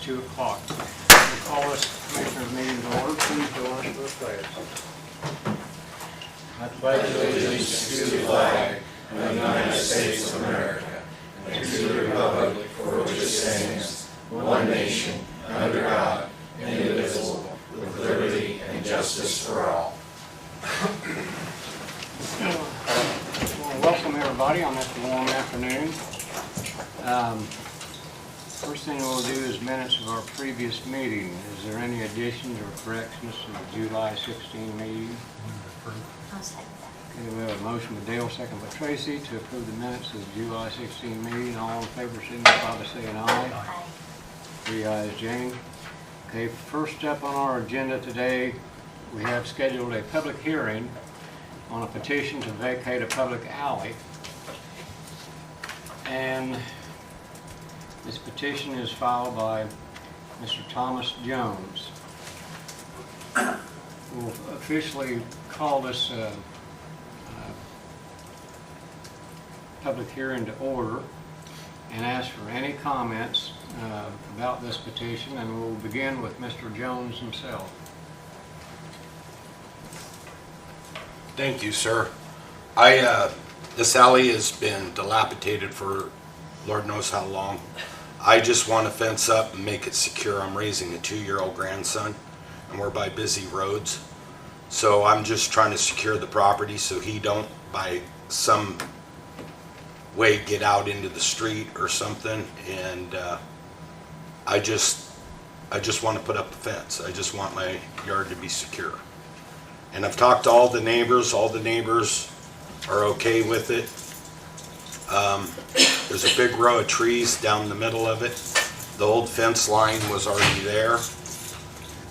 2 o'clock. We'll call this Commissioners meeting to order. Please join us for the pledge. I pledge allegiance to the flag of the United States of America and to the republic for which it stands, one nation, under God, indivisible, with liberty and justice for all. Well, welcome everybody on this warm afternoon. First thing we'll do is minutes of our previous meeting. Is there any additions or corrections to the July 16 meeting? I'll second that. Okay, we have a motion by Dale, second by Tracy, to approve the minutes of the July 16 meeting. All in favor, signify by saying aye. Aye. 3 ayes, Jane. Okay, first up on our agenda today, we have scheduled a public hearing on a petition to vacate a public alley. And this petition is filed by Mr. Thomas Jones. We'll officially call this public hearing to order and ask for any comments about this petition, and we'll begin with Mr. Jones himself. Thank you, sir. This alley has been dilapidated for Lord knows how long. I just want to fence up and make it secure. I'm raising a 2-year-old grandson, and we're by busy roads. So I'm just trying to secure the property so he don't, by some way, get out into the street or something. And I just want to put up a fence. I just want my yard to be secure. And I've talked to all the neighbors. All the neighbors are okay with it. There's a big row of trees down the middle of it. The old fence line was already there.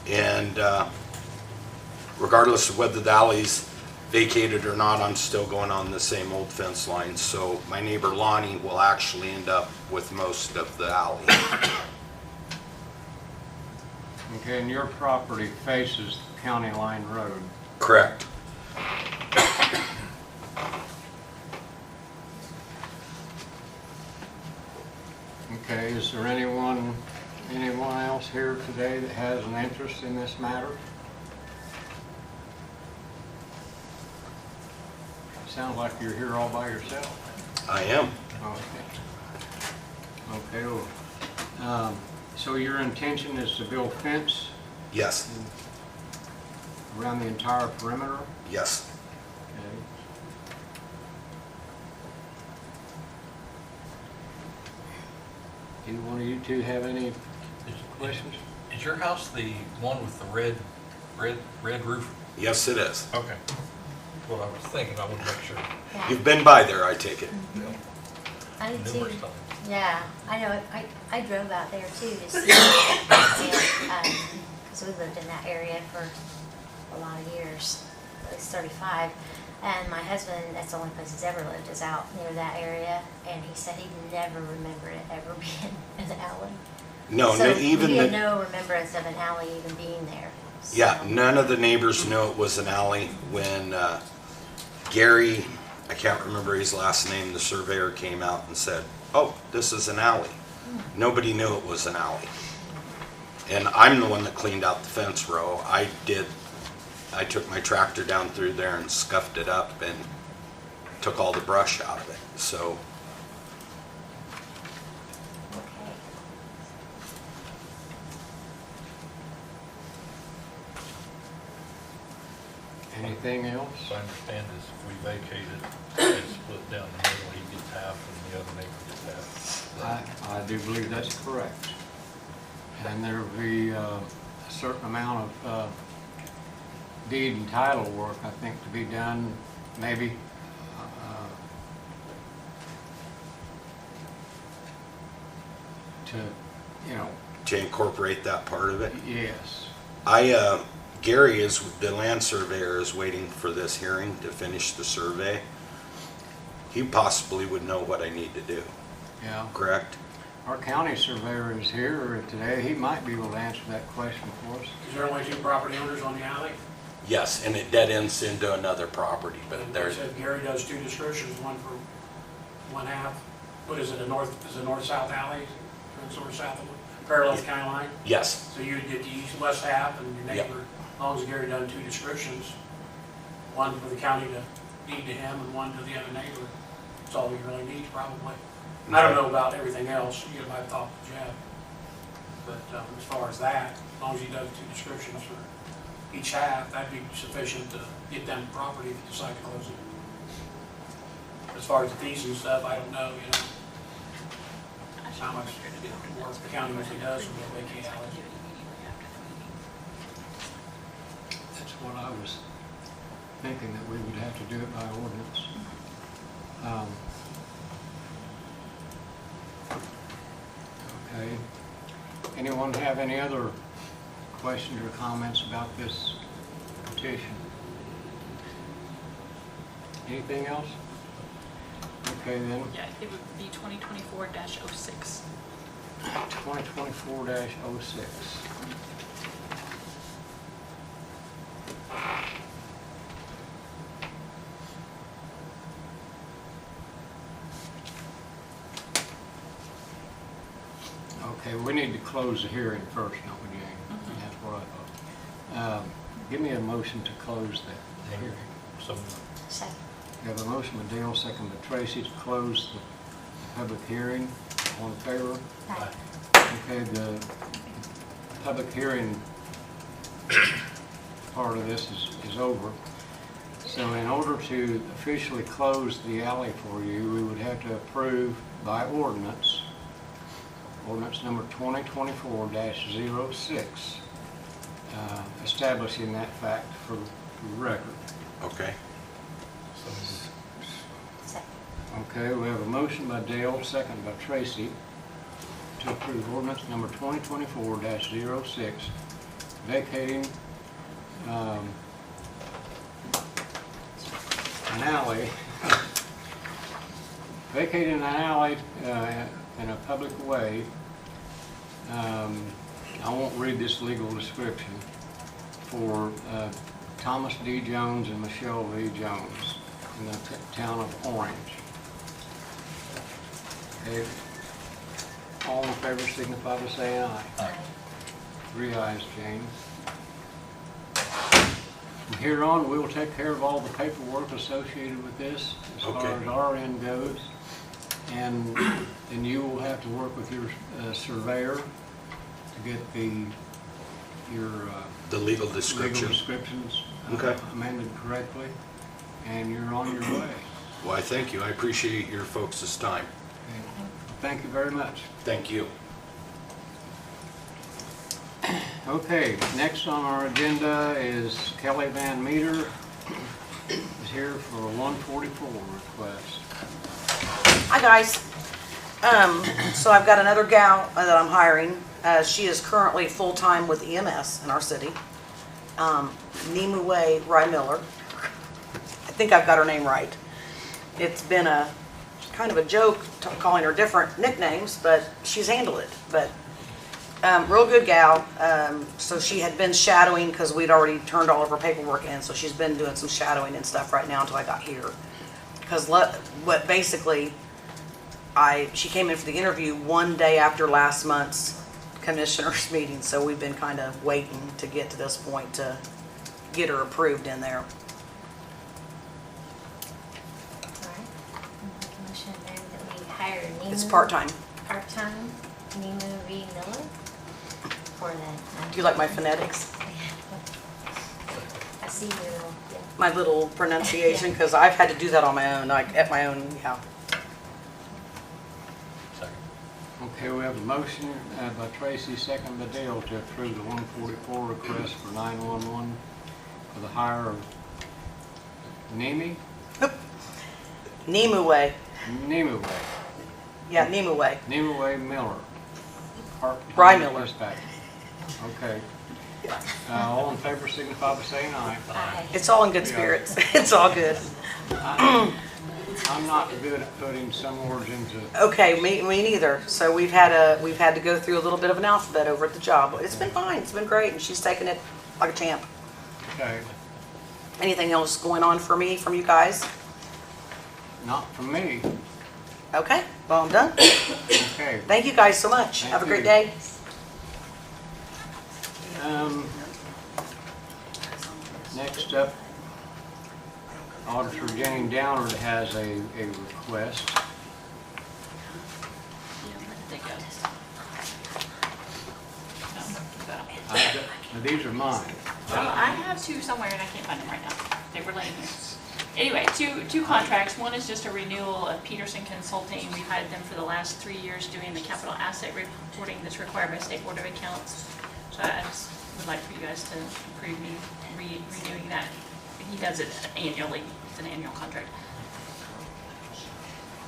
And regardless of whether the alley's vacated or not, I'm still going on the same old fence line. So my neighbor Lonnie will actually end up with most of the alley. Okay, and your property faces County Line Road. Correct. Okay, is there anyone else here today that has an interest in this matter? Sounds like you're here all by yourself. I am. Okay. Okay, well, so your intention is to build fence Yes. around the entire perimeter? Yes. Okay. Do one of you two have any questions? Is your house the one with the red roof? Yes, it is. Okay. What I was thinking, I would make sure. Yeah. You've been by there, I take it. I did too. Numerous times. Yeah, I know. I drove out there too to see it. Because we lived in that area for a lot of years, at least 35. And my husband, that's the only place he's ever lived, is out near that area. And he said he'd never remember it ever being an alley. No, So even he had the, no remembrance of an alley even being there. yeah, So- none of the neighbors knew it was an alley when Gary, I can't remember his last name, the surveyor came out and said, oh, this is an alley. Nobody knew it was an alley. And I'm the one that cleaned out the fence row. I took my tractor down through there and scuffed it up and took all the brush out of it. So, Okay. Anything else? So I understand is if we vacate it, it's split down the middle, he gets half and the other neighbor gets half. I do believe that's correct. And there'll be a certain amount of deed and title work, I think, to be done, maybe. To, you know, to incorporate that part of it. yes. Gary is, the land surveyor is waiting for this hearing to finish the survey. He possibly would know what I need to do, Yeah. correct? Our county surveyor is here today. He might be able to answer that question for us. Is there only two property owners on the alley? Yes, and it dead ends into another property, but And there's, said Gary does two descriptions, one for one half. What is it, a north-south alley? Sort of south of, parallel to county line? yes, So you would get the east-west half and your Yep. neighbor, as long as Gary done two descriptions, one for the county to deed to him and one to the other neighbor. That's all we really need probably. I don't know about everything else, you might have talked to Jeff. But as far as that, as long as he does two descriptions for each half, that'd be sufficient to get them property if you decide to close it. As far as the fees and stuff, I don't know, you know. How much work the county usually does with the vacate alleys. That's what I was thinking, that we would have to do it by ordinance. Okay. Anyone have any other questions or comments about this petition? Anything else? Okay, then, Yeah, it would be 2024-06. 2024-06. Okay, we need to close the hearing first, don't we, Jane? That's what I thought. Give me a motion to close the hearing. So Second. We have a motion by Dale, second by Tracy, to close the public hearing. All in favor? Aye. Okay, the public hearing part of this is over. So in order to officially close the alley for you, we would have to approve by ordinance, ordinance number 2024-06, establishing that fact for the record. okay. Second. Okay, we have a motion by Dale, second by Tracy, to approve ordinance number 2024-06, vacating an alley, vacating an alley in a public way. I won't read this legal description, for Thomas D. Jones and Michelle V. Jones in the town of Orange. Okay. All in favor signify by saying aye. Aye. 3 ayes, Jane. From here on, we will take care of all the paperwork associated with this as far Okay. as our end goes. And then you will have to work with your surveyor to get your The legal legal description. descriptions Okay. amended correctly, and you're on your way. Why, thank you. I appreciate your folks' time. Okay. Thank you very much. Thank you. Okay, next on our agenda is Kelly Van Meter is here for a 144 request. Hi, guys. So I've got another gal that I'm hiring. She is currently full-time with EMS in our city. Nimue Rymiller. I think I've got her name right. It's been a kind of a joke calling her different nicknames, but she's handled it. But real good gal. So she had been shadowing because we'd already turned all of her paperwork in. So she's been doing some shadowing and stuff right now until I got here. Because what basically, she came in for the interview one day after last month's commissioners meeting, so we've been kind of waiting to get to this point to get her approved in there. All right. Make a motion then that we hire Nemu. It's part-time. Part-time, Nemu V. Miller for the. Do you like my phonetics? I see your little, yeah. My little pronunciation, because I've had to do that on my own, like at my own, yeah. Second. Okay, we have a motion by Tracy, second by Dale, to approve the 144 request for 911 for the hire of Nimue? Nimue. Nimue. Yeah, Nimue. Nimue Miller. Bry Miller. Dispatcher. Okay. All in favor signify by saying aye. Aye. It's all in good spirits. It's all good. I'm not good at putting some words into, Okay, me neither. So we've had to go through a little bit of an alphabet over at the job. But it's been fine. It's been great, and she's taken it like a champ. okay, Anything else going on for me from you guys? not from me. Okay, well, I'm done. Okay. Thank you guys so much. Thank Have a great you. day. Next up, Auditor Jane Downard has a request. Now, these are mine. Well, I have two somewhere and I can't find them right now. They were laying here. Anyway, two contracts. One is just a renewal of Peterson Consulting. We've had them for the last 3 years doing the capital asset reporting that's required by State Board of Accounts. So I just would like for you guys to approve me renewing that. He does it annually. It's an annual contract.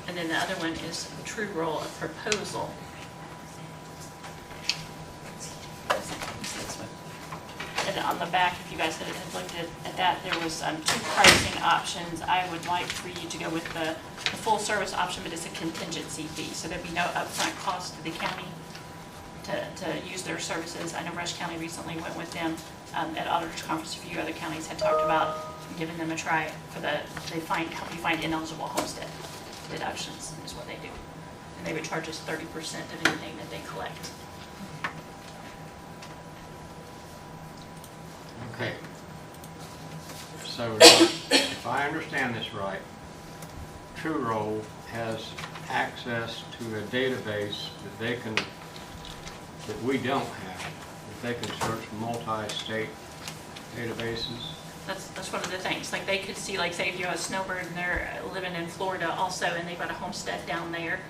And then the other one is True Roll, a proposal. And on the back, if you guys had looked at that, there was two pricing options. I would like for you to go with the full service option, but it's a contingency fee. So there'd be no upfront cost to the county to use their services. I know Rush County recently went with them at Auditor's Conference. A few other counties had talked about giving them a try for help you find ineligible homestead deductions is what they do. And they would charge us 30% of anything that they collect. Okay. So if I understand this right, TrueRoll has access to a database that we don't have, that they can search multi-state databases. That's one of the things. Like they could see, like say if you have a snowbird and they're living in Florida also and they've got a homestead down there,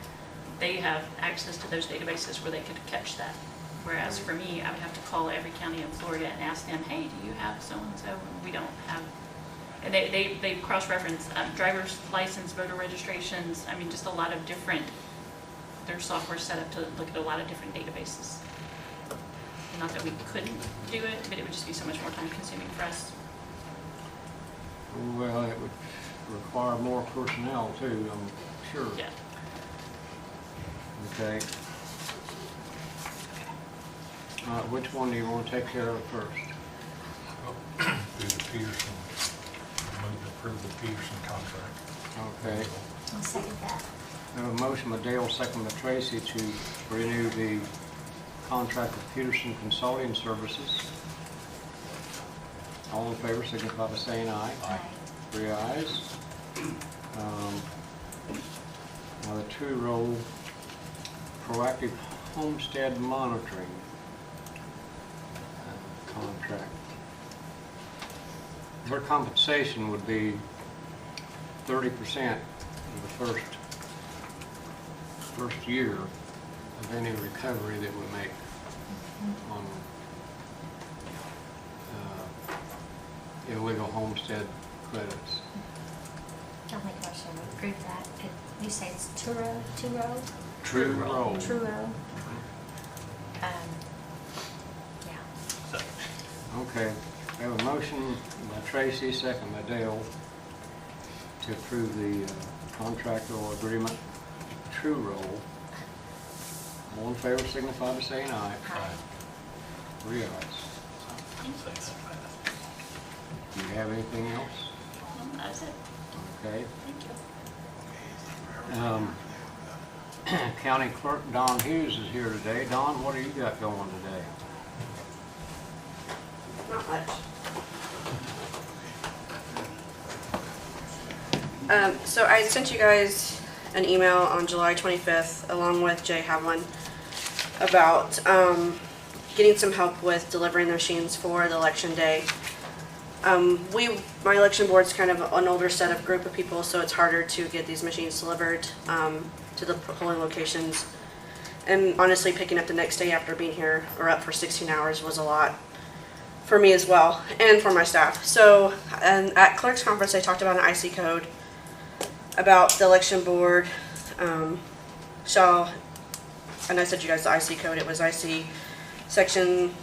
they have access to those databases where they could catch that. Whereas for me, I would have to call every county in Florida and ask them, hey, do you have so-and-so? And we don't have. And they cross-reference driver's license, voter registrations. I mean, just a lot of different, their software set up to look at a lot of different databases. Not that we couldn't do it, but it would just be so much more time consuming for us. Well, it would require more personnel too, I'm sure. Yeah. Okay. Which one do you want to take care of first? Do the Peterson, move to approve the Peterson contract. Okay. I'll second that. We have a motion by Dale, second by Tracy to renew the contract with Peterson Consulting Services. All in favor, signify by saying aye. Aye. 3 ayes. Now the two-row proactive homestead monitoring contract. Their compensation would be 30% of the first year of any recovery that we make on illegal homestead credits. I'll make a motion to approve that. Could you say it's Truro? True roll. Truro. Yeah. Okay, we have a motion by Tracy, second by Dale, to approve the contract or agreement, True Roll. All in favor, signify by saying aye. Aye. 3 ayes. Do you have anything else? That's it. Okay. Thank you. County Clerk Don Hughes is here today. Don, what do you got going today? Not much. So I sent you guys an email on July 25th, along with Jay Havlin, about getting some help with delivering the machines for the election day. My election board's kind of an older set of group of people, so it's harder to get these machines delivered to the polling locations. And honestly, picking up the next day after being here or up for 16 hours was a lot for me as well, and for my staff. So, and at clerk's conference, I talked about an IC code, about the election board shall, and I sent you guys the IC code. It was IC section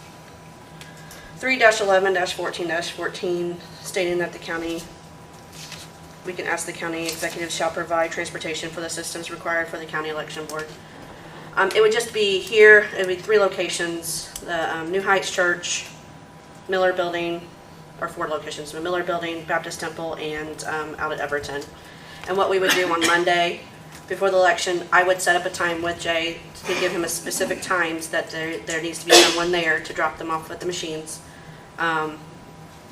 3-11-14-14, stating that the county, we can ask the county executive shall provide transportation for the systems required for the county election board. It would just be here, it would be 3 locations, the New Heights Church, Miller Building, or 4 locations, the Miller Building, Baptist Temple, and out at Everton. And what we would do on Monday, before the election, I would set up a time with Jay to give him a specific times that there needs to be someone there to drop them off with the machines.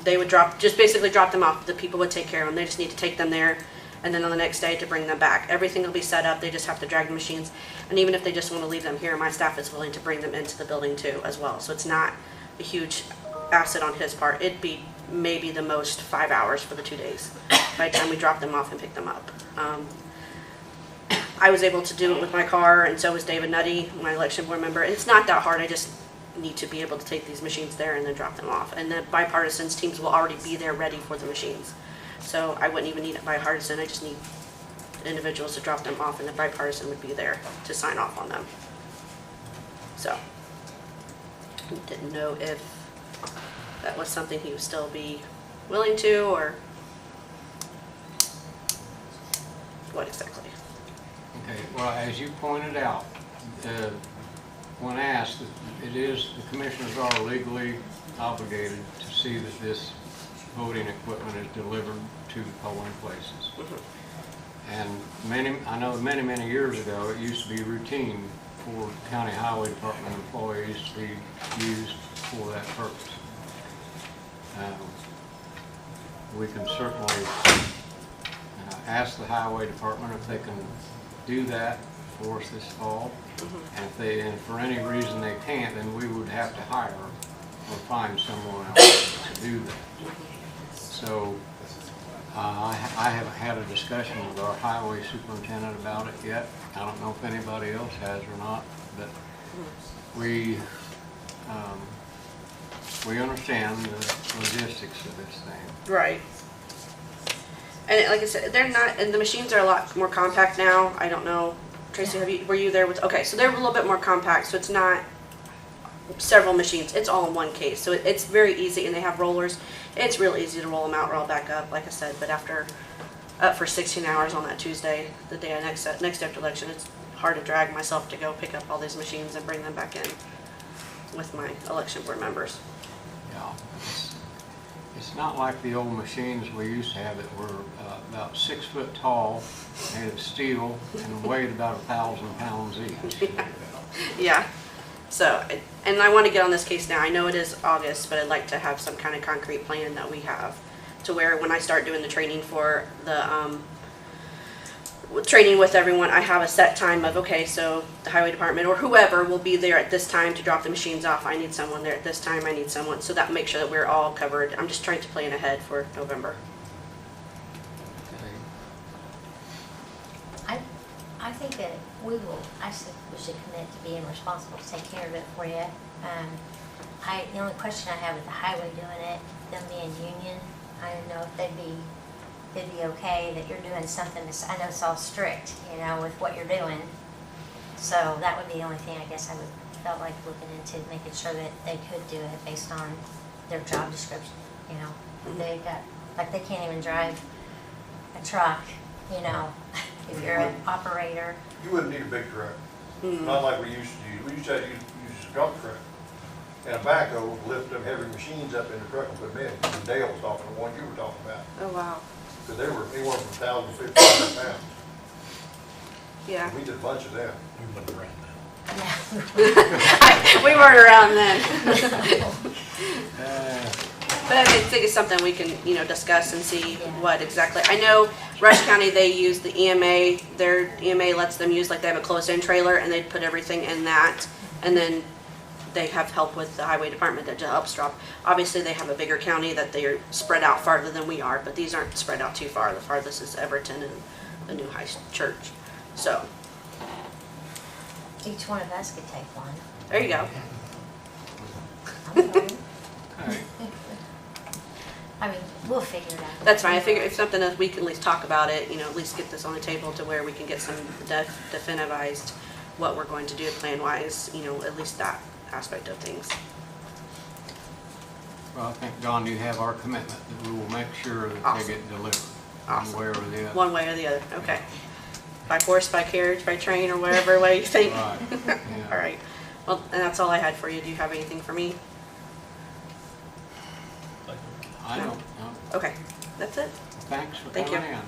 They would basically drop them off. The people would take care of them. They just need to take them there, and then on the next day to bring them back. Everything will be set up. They just have to drag the machines. And even if they just want to leave them here, my staff is willing to bring them into the building too as well. So it's not a huge asset on his part. It'd be maybe the most 5 hours for the 2 days by the time we drop them off and pick them up. I was able to do it with my car, and so was David Nutty, my election board member. And it's not that hard. I just need to be able to take these machines there and then drop them off. And the bipartisans teams will already be there ready for the machines. So I wouldn't even need a bipartisan. I just need individuals to drop them off, and the bipartisan would be there to sign off on them. So didn't know if that was something he would still be willing to, or what exactly. Okay, well, as you pointed out, when asked, the commissioners are legally obligated to see that this voting equipment is delivered to the polling places. And I know many years ago, it used to be routine for county highway department employees to be used for that purpose. We can certainly ask the highway department if they can do that for us this fall. And if for any reason they can't, then we would have to hire or find someone else to do that. So I haven't had a discussion with our highway superintendent about it yet. I don't know if anybody else has or not, but we understand the logistics of this thing. Right. And like I said, they're not, and the machines are a lot more compact now. I don't know, Tracy, were you there with, okay, so they're a little bit more compact, so it's not several machines. It's all in one case, so it's very easy, and they have rollers. It's real easy to roll them out, roll back up, like I said, but after, up for 16 hours on that Tuesday, the day next after election, it's hard to drag myself to go pick up all these machines and bring them back in with my election board members. Yeah, it's not like the old machines we used to have that were about 6 foot tall, made of steel, and weighed about 1,000 pounds each. Yeah, so, and I want to get on this case now. I know it is August, but I'd like to have some kind of concrete plan that we have to where when I start doing the training for the, training with everyone, I have a set time of, okay, so the highway department or whoever will be there at this time to drop the machines off. I need someone there at this time, I need someone, so that makes sure that we're all covered. I'm just trying to plan ahead for November. I think that we should commit to being responsible to take care of it for you. The only question I have with the highway doing it, them being union, I don't know if they'd be okay that you're doing something, I know it's all strict, with what you're doing. So that would be the only thing I guess I felt like looking into, making sure that they could do it based on their job description, They got, like they can't even drive a truck, if you're an operator. You wouldn't need a big truck, not like we used to use. We used to have to use a dump truck and a backhoe to lift them heavy machines up in the truck and put them in. And Dale was talking, the one you were talking about. Oh, wow. Because they were anywhere from 1,000 to 1,500 pounds. Yeah. And we did a bunch of them. We went around that. Yeah. We weren't around then. But I think it's something we can, discuss and see what exactly. I know Rush County, they use the EMA. Their EMA lets them use, like they have a closed-in trailer and they put everything in that. And then they have help with the highway department that helps drop. Obviously, they have a bigger county that they are spread out farther than we are, but these aren't spread out too far. The farthest is Everton and the New High Church. So, Each one of us could take one. there you go. I'm sorry. Okay. I mean, we'll figure it out. That's fine. I figure if something that we can at least talk about it, at least get this on the table to where we can get some definitized what we're going to do plan-wise, at least that aspect of things. Well, I think, Don, you have our commitment that we will make sure that Awesome. they get delivered. Awesome. One way or the other. One way or the other, okay. By horse, by carriage, by train, or whatever way you think. Right, yeah. All right. Well, and that's all I had for you. Do you have anything for me? Thank you. I don't know. Okay, that's it. Thanks for Thank you. coming in.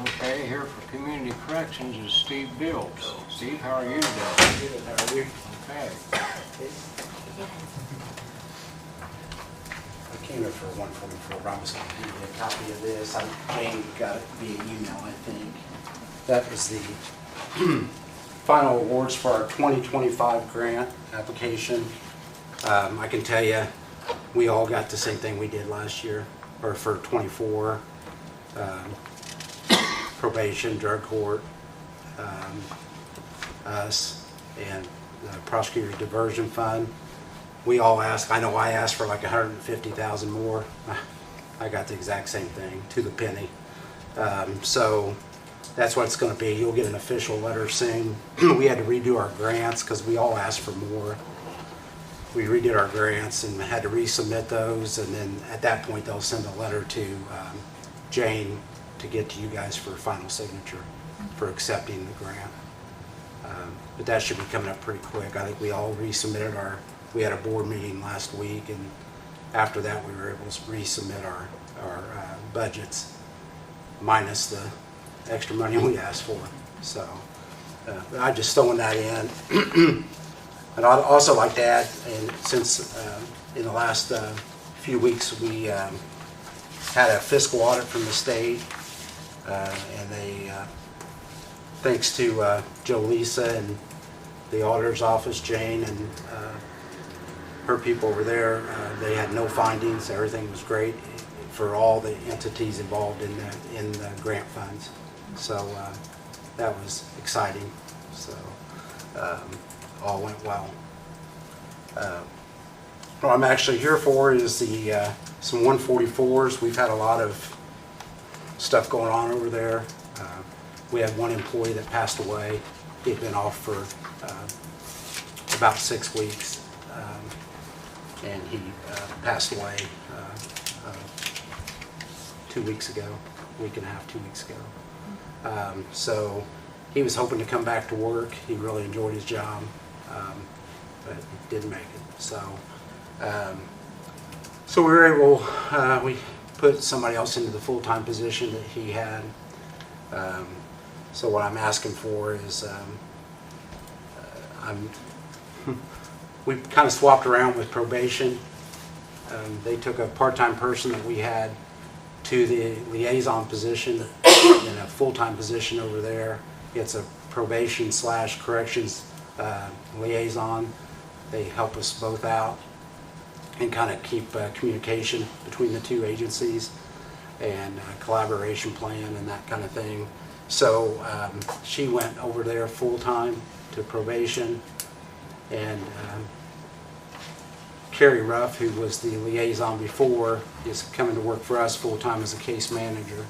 Okay, here for Community Corrections is Steve Dills. Steve, how are you today? Good, how are you? Okay. I came here for 144 Robinson. I gave you a copy of this. Jane got it via email, I think. That was the final awards for our 2025 grant application. I can tell you, we all got the same thing we did last year, or for 24. Probation, drug court, us, and the prosecutor's diversion fund. We all asked, I know I asked for like 150,000 more. I got the exact same thing, to the penny. So that's what it's going to be. You'll get an official letter soon. We had to redo our grants because we all asked for more. We redid our grants and had to resubmit those, and then at that point they'll send a letter to Jane to get to you guys for final signature for accepting the grant. But that should be coming up pretty quick. I think we all resubmitted we had a board meeting last week, and after that we were able to resubmit our budgets minus the extra money we asked for. So I just throwing that in. And I'd also like to add, and since in the last few weeks we had a fiscal audit from the state, and they, thanks to Jolisa and the auditor's office, Jane, and her people over there, they had no findings. Everything was great for all the entities involved in the grant funds. So that was exciting. So all went well. What I'm actually here for is the some 144s. We've had a lot of stuff going on over there. We had one employee that passed away. He'd been off for about 6 weeks, and he passed away 2 weeks ago, a week and a half, 2 weeks ago. So he was hoping to come back to work. He really enjoyed his job, but he didn't make it. So we were able, we put somebody else into the full-time position that he had. So what I'm asking for is, we kind of swapped around with probation. They took a part-time person that we had to the liaison position and a full-time position over there. It's a probation / corrections liaison. They help us both out and kind of keep communication between the two agencies and collaboration plan and that kind of thing. So she went over there full-time to probation, and Carrie Ruff, who was the liaison before, is coming to work for us full-time as a case manager.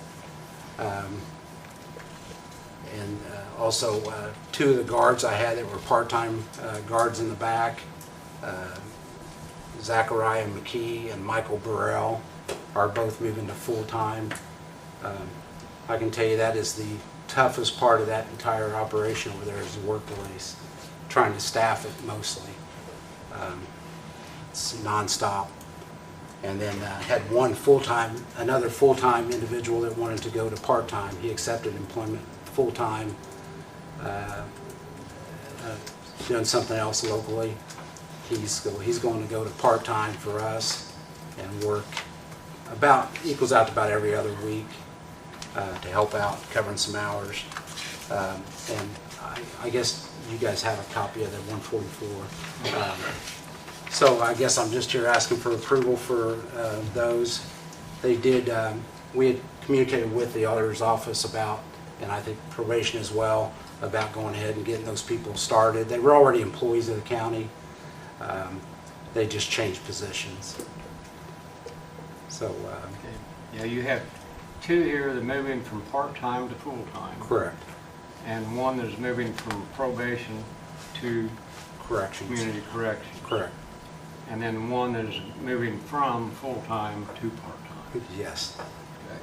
And also 2 of the guards I had that were part-time guards in the back, Zachariah McKee and Michael Burrell, are both moving to full-time. I can tell you that is the toughest part of that entire operation over there is the work release, trying to staff it mostly. It's nonstop. And then had another full-time individual that wanted to go to part-time. He accepted employment full-time, doing something else locally. He's going to go to part-time for us and work equals out to about every other week to help out, covering some hours. And I guess you guys have a copy of the 144. So I guess I'm just here asking for approval for those. They did, we had communicated with the auditor's office about, and I think probation as well, about going ahead and getting those people started. They were already employees of the county. They just changed positions. So, Yeah, you have 2 here that are moving from part-time to full-time. correct. And one that is moving from probation to Corrections. community correction. Correct. And then one that is moving from full-time to part-time. Yes. Okay.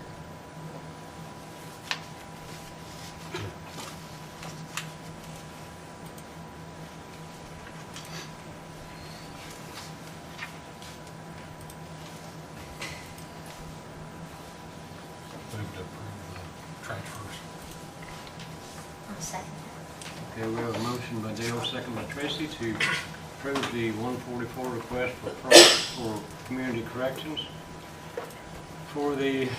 Move to approve the transfers. I'll second Okay, we have a motion by Dale, second by Tracy, to approve the 144 request for community corrections for the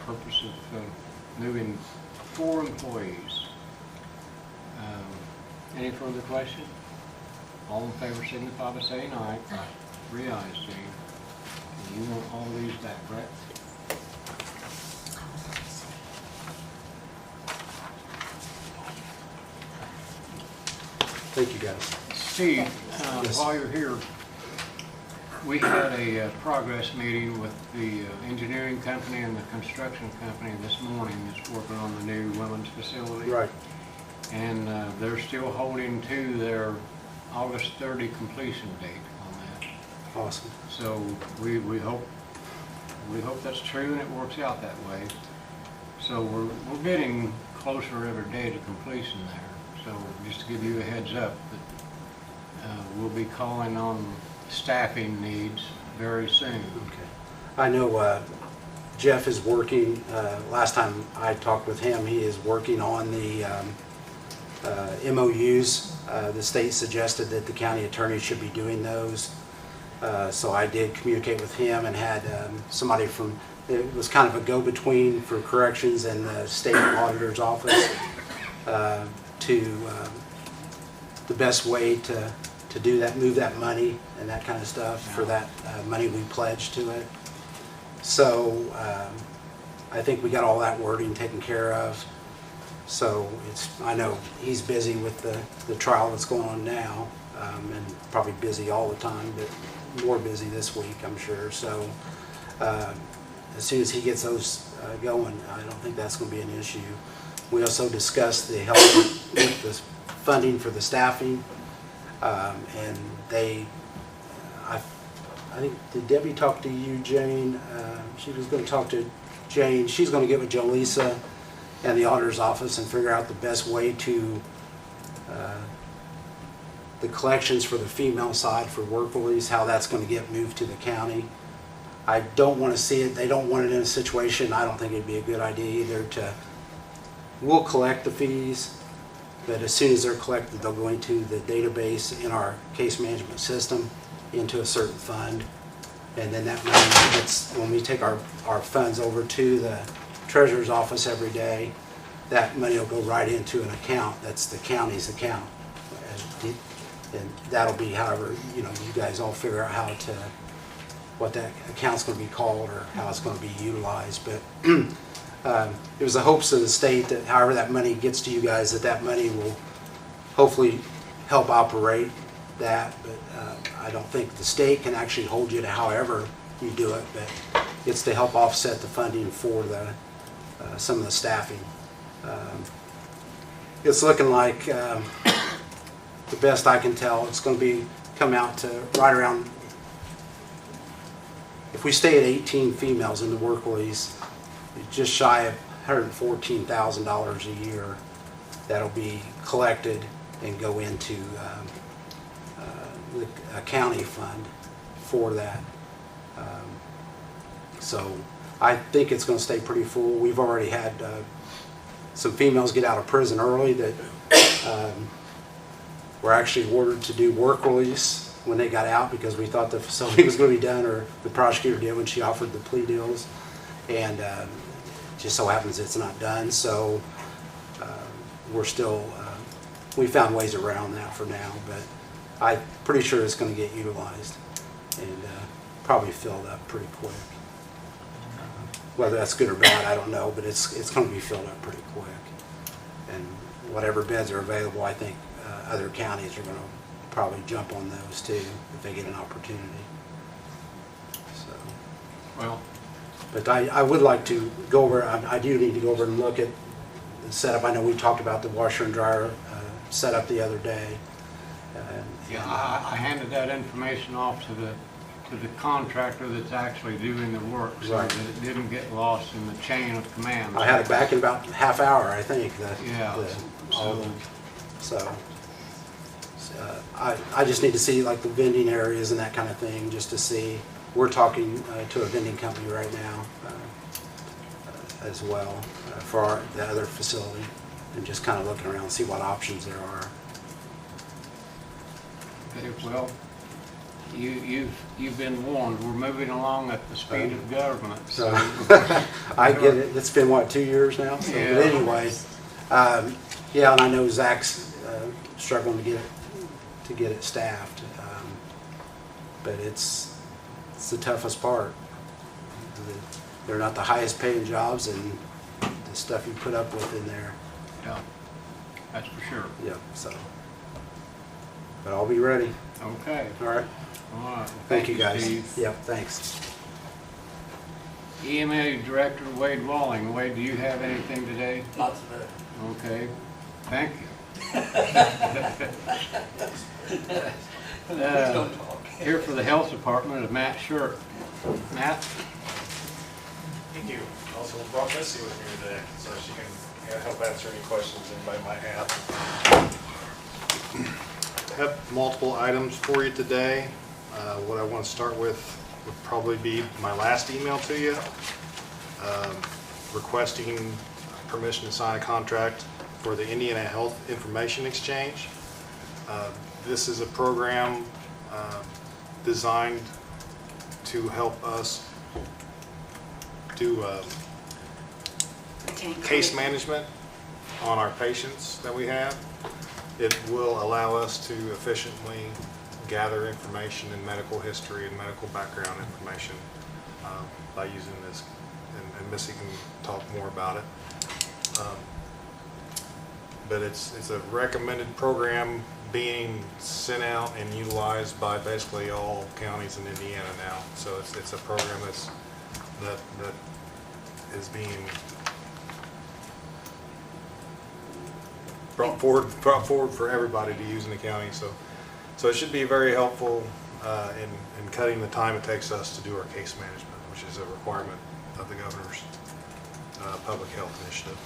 purpose of moving 4 employees. Any further question? All in favor signify by saying aye. Aye. 3 ayes, Jane. And you want all these back, correct? Thank you, guys. Steve, Yes. while you're here, we had a progress meeting with the engineering company and the construction company this morning that's working on the new women's facility. Right. And they're still holding to their August 30 completion date on that. Awesome. So we hope that's true and it works out that way. So we're getting closer every day to completion there. So just to give you a heads up, that we'll be calling on staffing needs very soon. Okay. I know Jeff is working, last time I talked with him, he is working on the MOUs. The state suggested that the county attorney should be doing those. So I did communicate with him and had somebody from, it was kind of a go-between for corrections and the state auditor's office to the best way to do that, move that money and that kind of stuff for that money we pledged to it. So I think we got all that wording taken care of. So I know he's busy with the trial that's going on now, and probably busy all the time, but more busy this week, I'm sure. So as soon as he gets those going. I don't think that's going to be an issue. We also discussed the help with the funding for the staffing, and I think, did Debbie talk to you, Jane? She was going to talk to Jane. She's going to get with Jolisa and the auditor's office and figure out the best way to the collections for the female side for work release, how that's going to get moved to the county. I don't want to see it, they don't want it in a situation, I don't think it'd be a good idea either to, we'll collect the fees, but as soon as they're collected, they'll go into the database in our case management system into a certain fund. And then that money gets, when we take our funds over to the treasurer's office every day, that money will go right into an account, that's the county's account. And that'll be however, you guys all figure out how to, what that account's going to be called or how it's going to be utilized. But it was the hopes of the state that however that money gets to you guys, that money will hopefully help operate that. But I don't think the state can actually hold you to however you do it, but it's to help offset the funding for the some of the staffing. It's looking like the best I can tell, it's going to come out to right around, if we stay at 18 females in the work release, just shy of $114,000 a year that'll be collected and go into a county fund for that. So I think it's going to stay pretty full. We've already had some females get out of prison early that were actually ordered to do work release when they got out because we thought the facility was going to be done, or the prosecutor did when she offered the plea deals, and just so happens it's not done. So we're still, we found ways around that for now, but I'm pretty sure it's going to get utilized and probably filled up pretty quick. Whether that's good or bad, I don't know, but it's going to be filled up pretty quick. And whatever beds are available, I think other counties are going to probably jump on those too if they get an opportunity. So, Well, but I would like to go over, I do need to go over and look at the setup. I know we talked about the washer and dryer setup the other day. yeah, I handed that information off to the contractor that's actually doing the work, so Right. that it didn't get lost in the chain of command. I had it back in about half hour, I think. Yeah. I just need to see like the vending areas and that kind of thing, just to see. We're talking to a vending company right now as well for the other facility, and just kind of looking around, see what options there are. Okay, well, you've been warned. We're moving along at the speed of government. So I get it. It's been what, 2 years now. So, Yeah. But anyway, yeah, and I know Zach's struggling to get it staffed, but it's the toughest part. They're not the highest paying jobs, and the stuff you put up with in there. Yeah, that's for sure. Yep. So, but I'll be ready. Okay, All right. all right. Thank you guys. Steve. Yep. Thanks. EMA Director Wade Walling. Wade, do you have anything today? Not today. Okay, thank you. Here for the Health Department is Matt Shirk. Matt? Thank you. Also brought Missy with me today, so she can help answer any questions anybody might have. Have multiple items for you today. What I want to start with would probably be my last email to you, requesting permission to sign a contract for the Indiana Health Information Exchange. This is a program designed to help us do case management on our patients that we have. It will allow us to efficiently gather information in medical history and medical background information by using this, and Missy can talk more about it. But it's a recommended program being sent out and utilized by basically all counties in Indiana now. So it's a program that is being brought forward for everybody to use in the county. So it should be very helpful in cutting the time it takes us to do our case management, which is a requirement of the governor's public health initiative.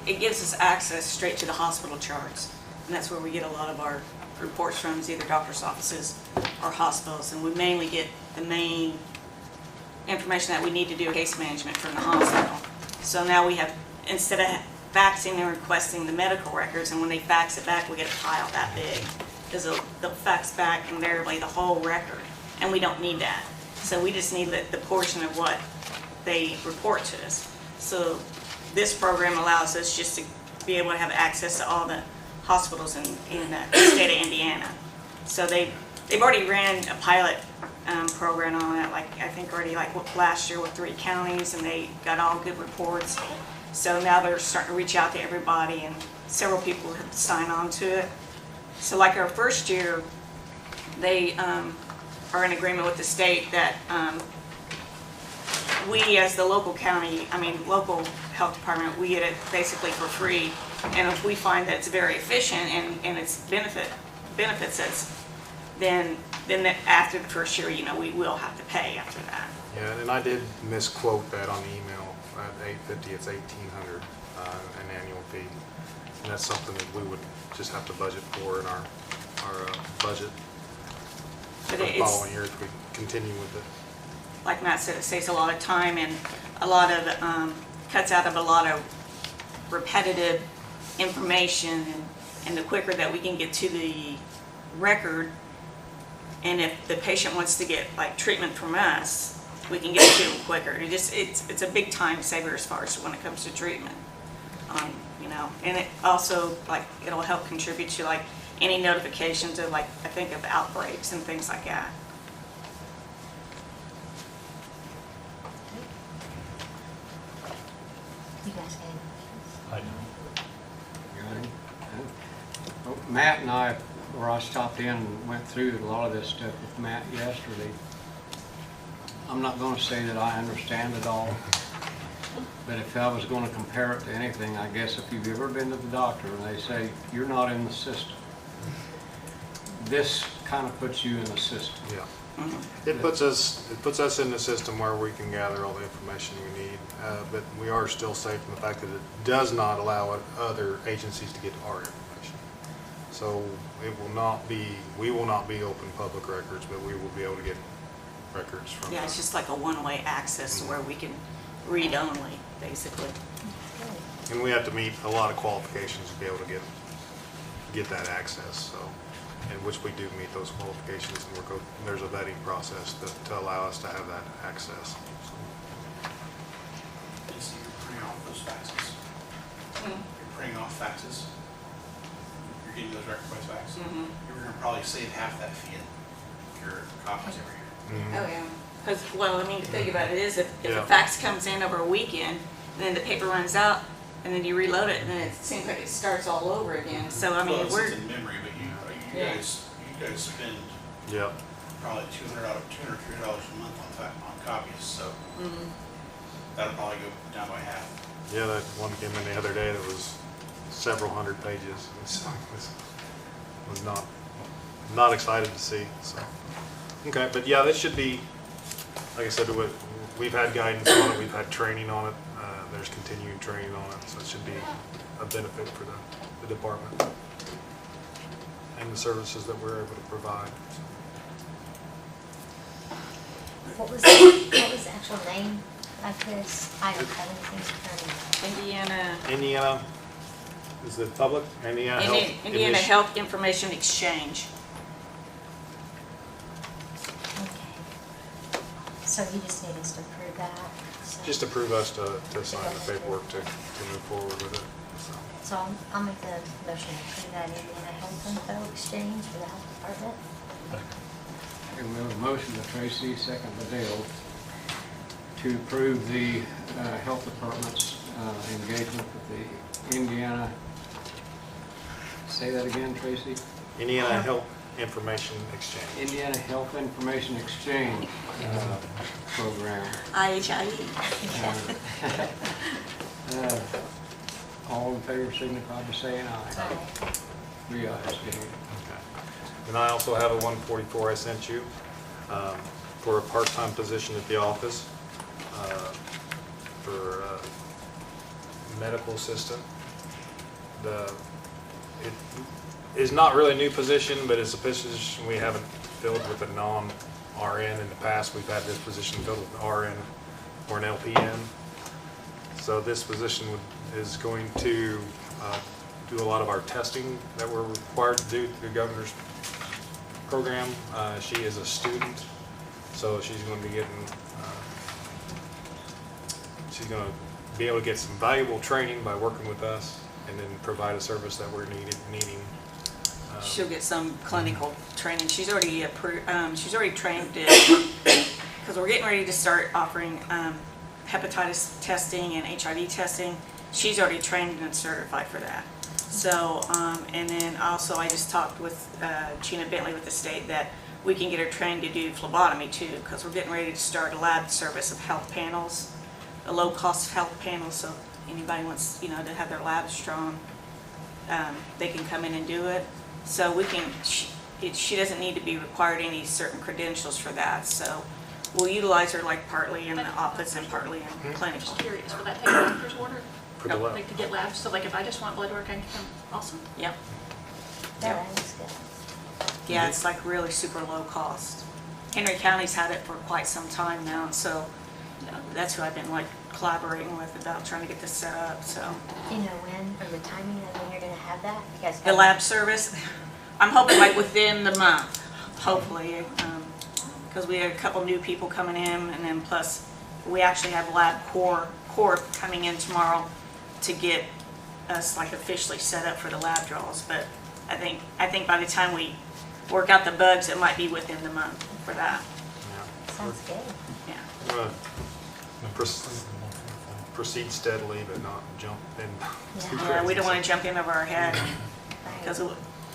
It gives us access straight to the hospital charts, and that's where we get a lot of our reports from, is either doctor's offices or hospitals, and we mainly get the main information that we need to do case management from the hospital. So now we have, instead of faxing and requesting the medical records, and when they fax it back, we get a pile that big, because they'll fax back invariably the whole record, and we don't need that. So we just need the portion of what they report to us. So this program allows us just to be able to have access to all the hospitals in the state of Indiana. So they've already ran a pilot program on it, like I think already like last year with 3 counties, and they got all good reports. So now they're starting to reach out to everybody, and several people have signed on to it. So like our first year, they are in agreement with the state that we as the local county, local health department, we get it basically for free. And if we find that it's very efficient and it's benefits us, then after the first year, we will have to pay after that. Yeah, and I did misquote that on the email. At $850, it's $1,800 an annual fee, and that's something that we would just have to budget for in our budget for the following year if we continue with it. Like Matt said, it saves a lot of time and a lot of cuts out of a lot of repetitive information, and the quicker that we can get to the record, and if the patient wants to get like treatment from us, we can get it to them quicker. It's a big time saver as far as when it comes to treatment. And it also, it'll help contribute to any notifications of I think of outbreaks and things like that. You guys got any questions? I do. You ready? Well, Matt and I stopped in and went through a lot of this stuff with Matt yesterday. I'm not going to say that I understand it all, but if I was going to compare it to anything, I guess if you've ever been to the doctor and they say, you're not in the system, this kind of puts you in the system. Yeah. It puts us in the system where we can gather all the information we need, but we are still safe in the fact that it does not allow other agencies to get our information. So we will not be open public records, but we will be able to get records from. Yeah, it's just like a one-way access to where we can read only, basically. And we have to meet a lot of qualifications to be able to get that access. So, in which we do meet those qualifications, and there's a vetting process to allow us to have that access. So. So you're printing off those faxes. You're printing off faxes. You're getting those record price faxes. You're going to probably save half that fee in your copies every year. Oh, yeah. Because, the thing about it is if a fax comes in over a weekend, and then the paper runs out, and then you reload it, and then it seems like it starts all over again. So, It's in memory, but you guys spend probably $200 a month on copies, so that'll probably go down by half. Yeah, that one came in the other day that was several hundred pages. Was not excited to see. So. Okay, but yeah, this should be, like I said, we've had guidance on it, we've had training on it, there's continuing training on it, so it should be a benefit for the department and the services that we're able to provide. What was the actual name of this? I don't have anything to turn Indiana, is it public? Indiana Health Information Exchange. So you just need us to approve that? So- Just approve us to sign the paperwork to move forward with it. So I'll make the motion to approve that Indiana Health Info Exchange for the health department. Okay, we have a motion by Tracy, second by Dale, to approve the health department's engagement with the Indiana, say that again, Tracy? Indiana Information Exchange. Indiana Health Information Exchange program. IHIE. All in favor signify by saying aye. Aye. 3 ayes, Dave. Okay. And I also have a 144 I sent you for a part-time position at the office for medical assistant. It is not really a new position, but it's a position we haven't filled with a non-RN. In the past, we've had this position filled with an RN or an LPN. So this position is going to do a lot of our testing that we're required to do through the governor's program. She is a student, so she's going to be getting, she's going to be able to get some valuable training by working with us, and then provide a service that we're needing. She'll get some clinical training. She's already trained because we're getting ready to start offering hepatitis testing and HIV testing. She's already trained and certified for that. So, and then also I just talked with Gina Bentley with the state that we can get her trained to do phlebotomy too, because we're getting ready to start a lab service of health panels, a low-cost health panel, so anybody wants, to have their labs strong, they can come in and do it. So we can, she doesn't need to be required any certain credentials for that, so we'll utilize her like partly in the office and partly in clinical. Just curious, will that take a doctor's order? For the lab. Like to get labs, so like if I just want blood work, I can come, awesome. Yep. That looks good. Yeah, it's like really super low cost. Henry County's had it for quite some time now, so that's who I've been like collaborating with about trying to get this set up, so. Do you know when, or the timing of when you're gonna have that? You guys The got- lab service, I'm hoping like within the month, hopefully, because we had a couple new people coming in, and then plus we actually have Lab Corp coming in tomorrow to get us like officially set up for the lab draws. But I think by the time we work out the bugs, it might be within the month for that. Sounds good. Yeah. I'm gonna proceed steadily, but not jump in too Yeah. Yeah, we don't crazy. want to jump in over our head. Right.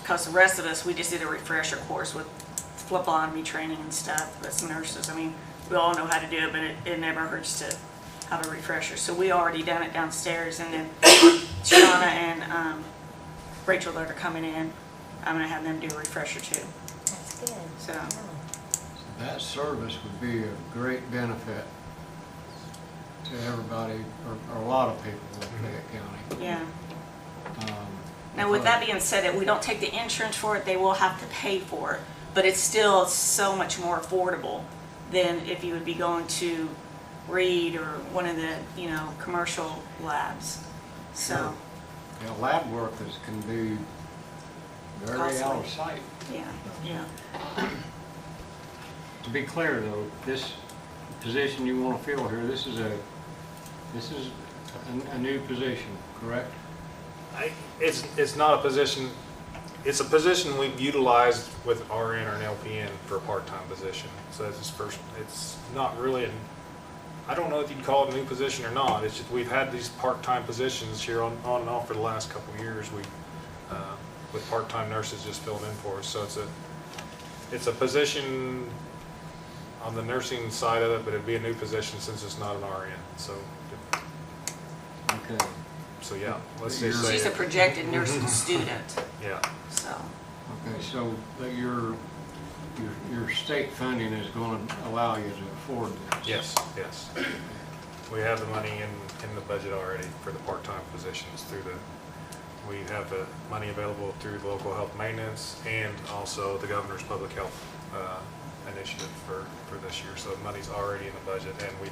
Because the rest of us, we just did a refresher course with phlebotomy training and stuff as nurses. I mean, we all know how to do it, but it never hurts to have a refresher. So we already done it downstairs, and then Shauna and Rachel that are coming in, I'm gonna have them do a refresher too. That's good. So. Yeah. That service would be a great benefit to everybody, or a lot of people in Fayette County. Yeah. Now, with that being said, if we don't take the insurance for it, they will have to pay for it, but it's still so much more affordable than if you would be going to Reed or one of the, commercial labs. So, Yeah, lab work can be very out of Costly. sight. yeah. To be clear though, this position you want to fill here, this is a new position, correct? It's not a position, it's a position we've utilized with RN or an LPN for a part-time position. So it's not really, I don't know if you'd call it a new position or not. It's just, we've had these part-time positions here on and off for the last couple of years. With part-time nurses just filled in for us. So it's a position on the nursing side of it, but it'd be a new position since it's not an RN. So Okay. yeah, let's just say. She's a projected nursing student, Yeah. so. Okay, so that your state funding is going to allow you to afford this? Yes. We have the money in the budget already for the part-time positions we have the money available through the local health maintenance and also the governor's public health initiative for this year. So the money's already in the budget, and we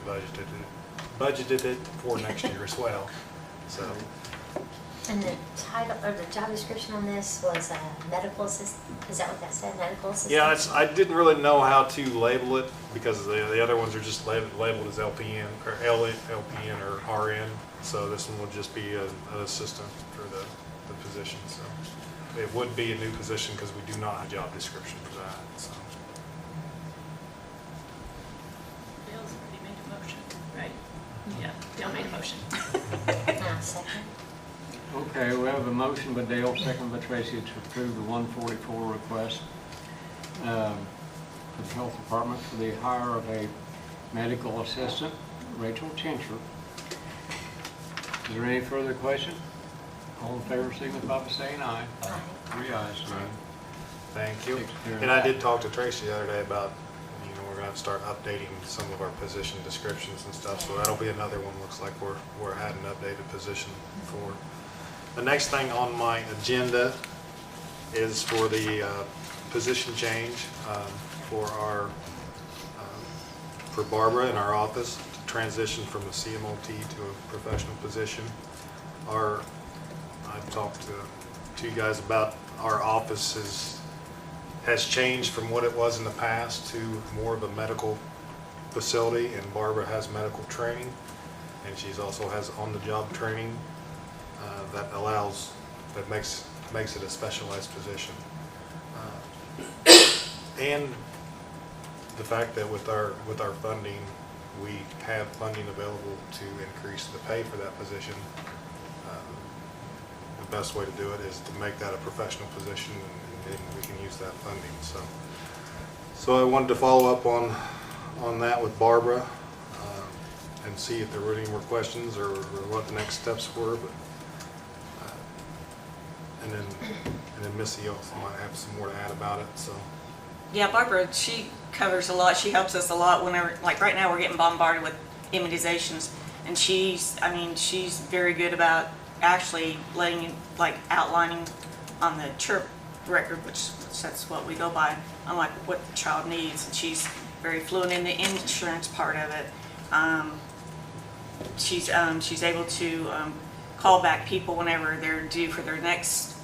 budgeted it for next year as well. So And the title, or the job description on this was medical assistant, is that what that said, medical assistant? yeah, I didn't really know how to label it because the other ones are just labeled as LPN or LPN or RN. So this one would just be an assistant for the position. So it would be a new position because we do not have a job description for that. So. Bill's already made a motion, right? Yeah, Bill made a motion. Second. Okay, we have a motion by Dale, second by Tracy to approve the 144 request for the health department for the hire of a medical assistant, Rachel Chincher. Is there any further question? All in favor signify by saying aye. Aye. 3 ayes, Jane. Thank you. Takes care of And I that. did talk to Tracy the other day about, we're gonna have to start updating some of our position descriptions and stuff, so that'll be another one, looks like we're adding an updated position for. The next thing on my agenda is for the position change for for Barbara in our office, to transition from a CMOT to a professional position. I've talked to you guys about our office has changed from what it was in the past to more of a medical facility, and Barbara has medical training, and she's also has on-the-job training that makes it a specialized position. And the fact that with our funding, we have funding available to increase the pay for that position. The best way to do it is to make that a professional position, and we can use that funding. So I wanted to follow up on that with Barbara and see if there were any more questions or what the next steps were. But and then Missy also might have some more to add about it. So Yeah, Barbara, she covers a lot. She helps us a lot whenever, like right now, we're getting bombarded with immunizations. And she's very good about actually outlining on the CHIRP record, which that's what we go by, on like what the child needs. And she's very fluent in the insurance part of it. She's able to call back people whenever they're due for their next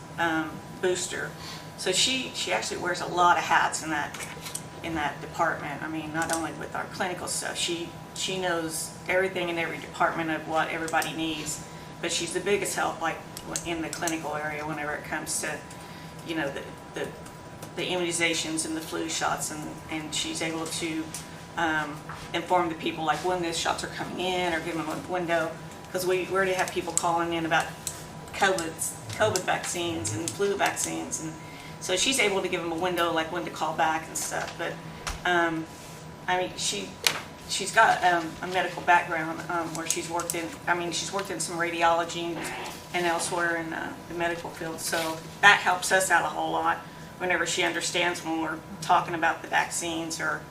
booster. So she actually wears a lot of hats in that department. I mean, not only with our clinical stuff, she knows everything in every department of what everybody needs. But she's the biggest help, like in the clinical area, whenever it comes to, the immunizations and the flu shots, and she's able to inform the people like when those shots are coming in, or give them a window, because we already have people calling in about COVID vaccines and flu vaccines, and so she's able to give them a window like when to call back and stuff. But I mean, she's got a medical background where she's worked in some radiology and elsewhere in the medical field, so that helps us out a whole lot whenever she understands when we're talking about the vaccines or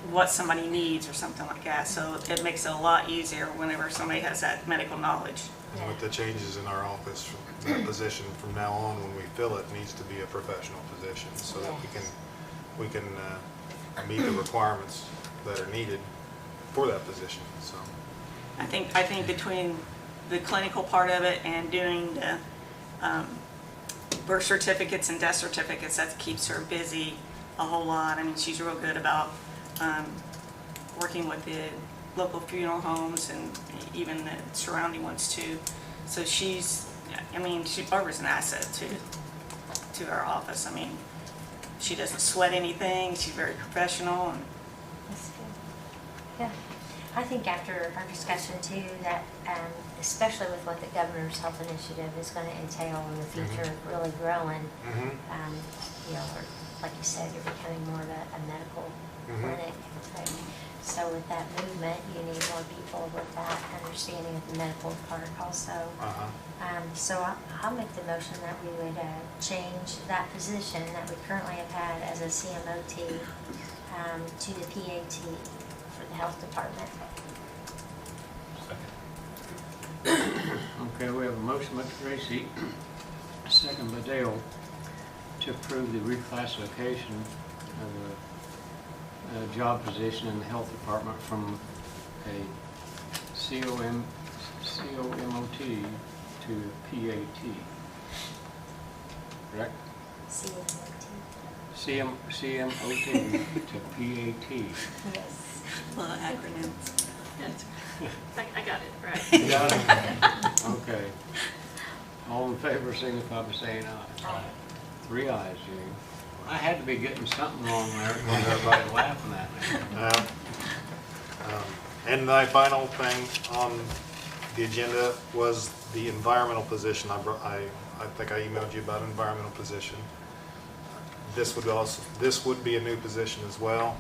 what somebody needs or something like that. So it makes it a lot easier whenever somebody has that medical knowledge. and with the changes in our office, that position from now on, when we fill it, needs to be a professional position, so that we can meet the requirements that are needed for that position. So I think between the clinical part of it and doing the birth certificates and death certificates, that keeps her busy a whole lot. I mean, she's real good about working with the local funeral homes and even the surrounding ones too. So Barbara's an asset to our office. I mean, she doesn't sweat anything. She's very professional. And That's good. Yeah. I think after our discussion too, that especially with what the governor's health initiative is going to entail in the future, really growing, or like you said, you're becoming more of a medical clinic. Right? So with that movement, you need more people with that understanding of the medical part also. So I'll make the motion that we would change that position that we currently have had as a CMOT to the PAT for the health department. Okay, we have a motion by Tracy, a second by Dale, to approve the reclassification of a job position in the health department from a COMOT to PAT. Correct? CMOT. CMOT to PAT. Yes. well, acronyms. I got it, right. You got it? Okay. All in favor signify by saying aye. Aye. 3 ayes, Jane. I had to be getting something wrong there when everybody's laughing at me. and my final thing on the agenda was the environmental position. I think I emailed you about an environmental position. this would be a new position as well.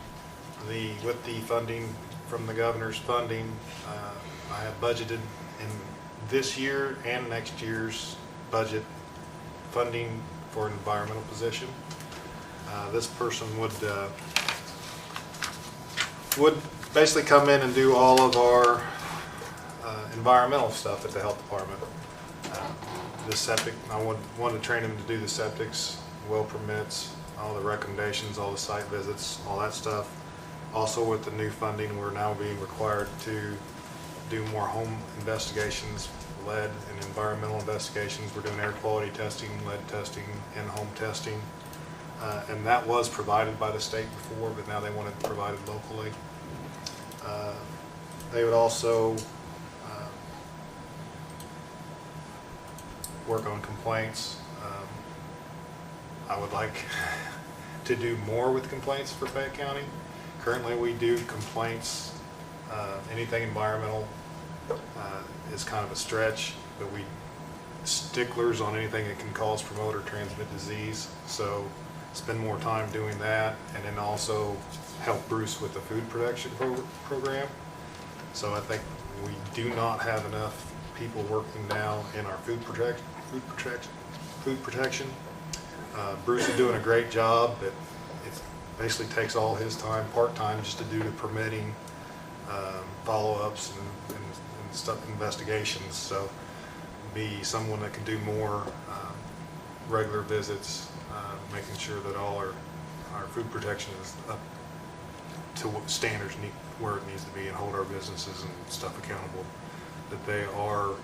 With the funding from the governor's funding, I have budgeted in this year and next year's budget funding for an environmental position. This person would basically come in and do all of our environmental stuff at the health department. The septic, I want to train him to do the septics, well permits, all the recommendations, all the site visits, all that stuff. Also with the new funding, we're now being required to do more home investigations, lead and environmental investigations. We're doing air quality testing, lead testing, and home testing. And that was provided by the state before, but now they want it provided locally. They would also work on complaints. I would like to do more with complaints for Fayette County. Currently, we do complaints, anything environmental is kind of a stretch, but we sticklers on anything that can cause, promote, or transmit disease. So spend more time doing that, and then also help Bruce with the food protection program. So I think we do not have enough people working now in our food protection. Bruce is doing a great job, but it basically takes all his time, part-time, just to do the permitting, follow-ups and stuff, investigations. So be someone that can do more regular visits, making sure that all our food protection is up to what standards where it needs to be, and hold our businesses and stuff accountable, that they are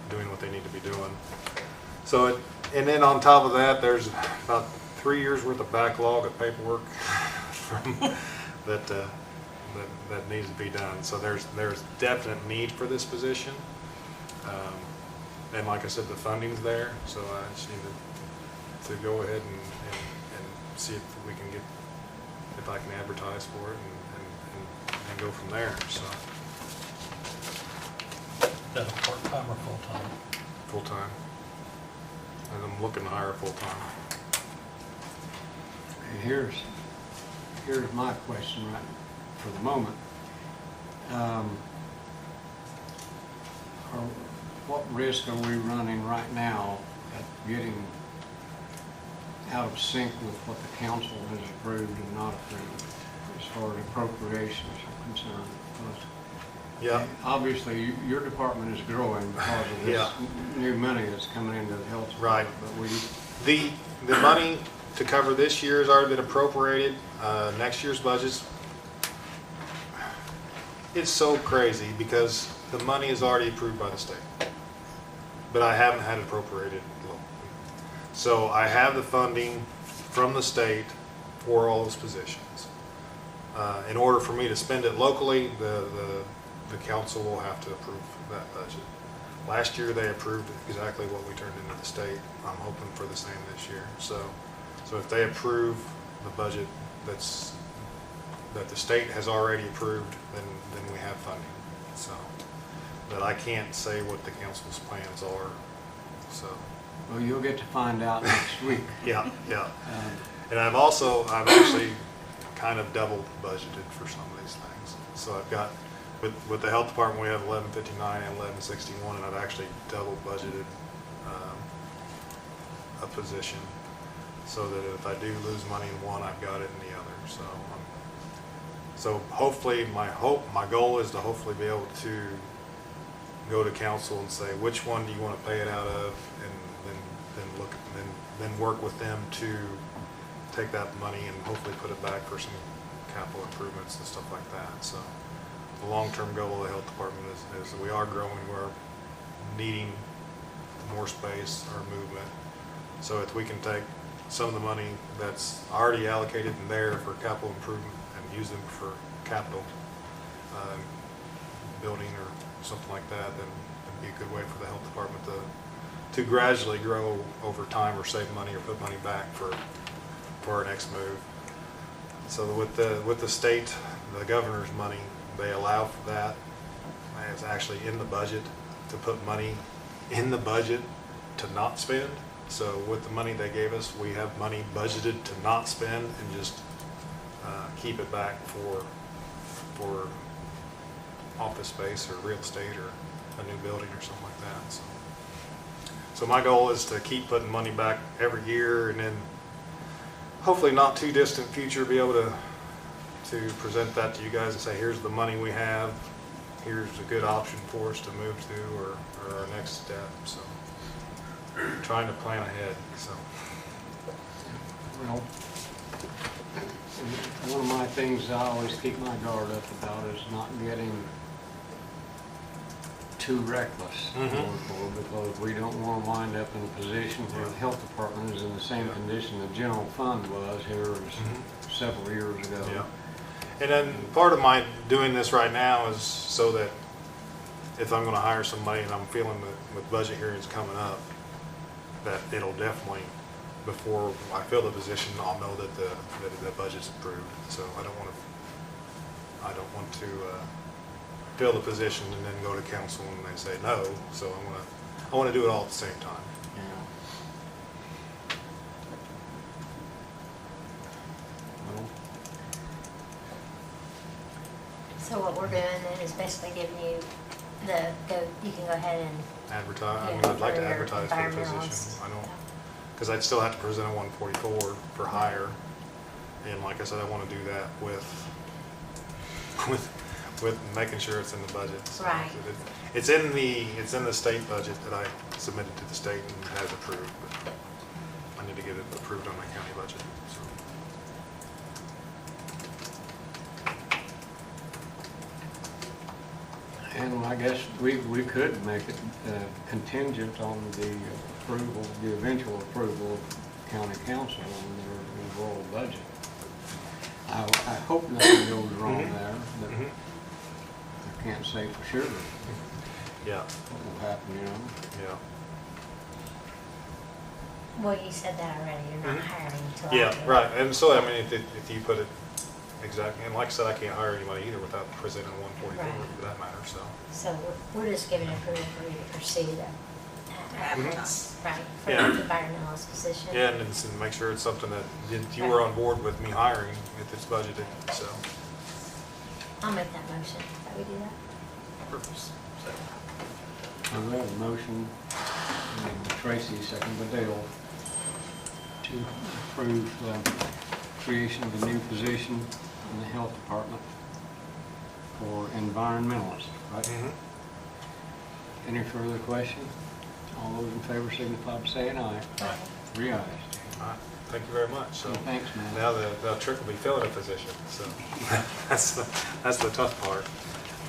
doing what they need to be doing. So, and then on top of that, there's about 3 years worth of backlog of paperwork that needs to be done. So there's definite need for this position. And like I said, the funding's there, so I just need to go ahead and see if we can get, if I can advertise for it and go from there. So Is that a part-time or full-time? full-time, and I'm looking to hire full-time. Okay, here's my question right for the moment. What risk are we running right now at getting out of sync with what the council has approved and not approved as far as appropriations are concerned? Because Yeah. obviously, your department is growing because of this new money that's coming into the health department. Right. But The money to cover this year has already been appropriated. Next year's budgets, it's so crazy because the money is already approved by the state, but I haven't had it appropriated locally. So I have the funding from the state for all those positions. In order for me to spend it locally, the council will have to approve that budget. Last year, they approved exactly what we turned into the state. I'm hoping for the same this year. So if they approve the budget that the state has already approved, then we have funding. So, but I can't say what the council's plans are. So, well, you'll get to find out next week. yeah. And I've actually kind of double budgeted for some of these things. So I've got, with the health department, we have 1159 and 1161, and I've actually double budgeted a position so that if I do lose money in one, I've got it in the other. So hopefully, my goal is to hopefully be able to go to council and say, which one do you want to pay it out of, and then work with them to take that money and hopefully put it back for some capital improvements and stuff like that. So the long-term goal of the health department is that we are growing, we're needing more space or movement. So if we can take some of the money that's already allocated in there for capital improvement and use them for capital building or something like that, then it'd be a good way for the health department to gradually grow over time, or save money or put money back for our next move. So with the state, the governor's money, they allow for that. It's actually in the budget to put money in the budget to not spend. So with the money they gave us, we have money budgeted to not spend and just keep it back for office space or real estate or a new building or something like that. So my goal is to keep putting money back every year, and then hopefully not too distant future be able to present that to you guys and say, here's the money we have, here's a good option for us to move to or our next step. So trying to plan ahead. So Well, one of my things I always keep my guard up about is not getting too reckless going forward, because we don't want to wind up in a position where the health department is in the same condition the general fund was here several years ago. yeah. And then part of my doing this right now is so that if I'm going to hire somebody and I'm feeling that with budget hearings coming up, that it'll definitely, before I fill the position, I'll know that the budget's approved. So I don't want to fill the position and then go to council and they say no. So I want to do it all at the same time. Well, So what we're doing then is basically giving you you can go ahead and. Advertise. I mean, Yeah, I'd like to for your advertise for the environmentals. position. I don't, because I'd still have to present a 144 for hire. And like I said, I want to do that with making sure it's in the budget. So Right. It's in the state budget that I submitted to the state and has approved, but I need to get it approved on my county budget. So. And I guess we could make it contingent on the approval, the eventual approval of county council on their overall budget. I hope nothing goes wrong there, but I can't say for sure Yeah, what will happen, you know. yeah. Well, you said that already, you're not hiring until Yeah, after. right. And so, I mean, if you put it exactly, and like I said, I can't hire anybody either without presenting a 144 Right. for that matter, so. So we're just giving approval for you to pursue the, Advertise. right, for Yeah. the environmentalist position. Yeah, and make sure it's something that you were on board with me hiring if it's budgeted, so. I'll make that motion, that we do that. I have a motion, Tracy, second by Dale, to approve the creation of a new position in the health department for environmentalists, right? Any further questions? All those in favor signify by saying aye. Aye. 3 ayes. All right, thank you very much. So Thanks, man. now the trick will be filling a position, so that's the tough part.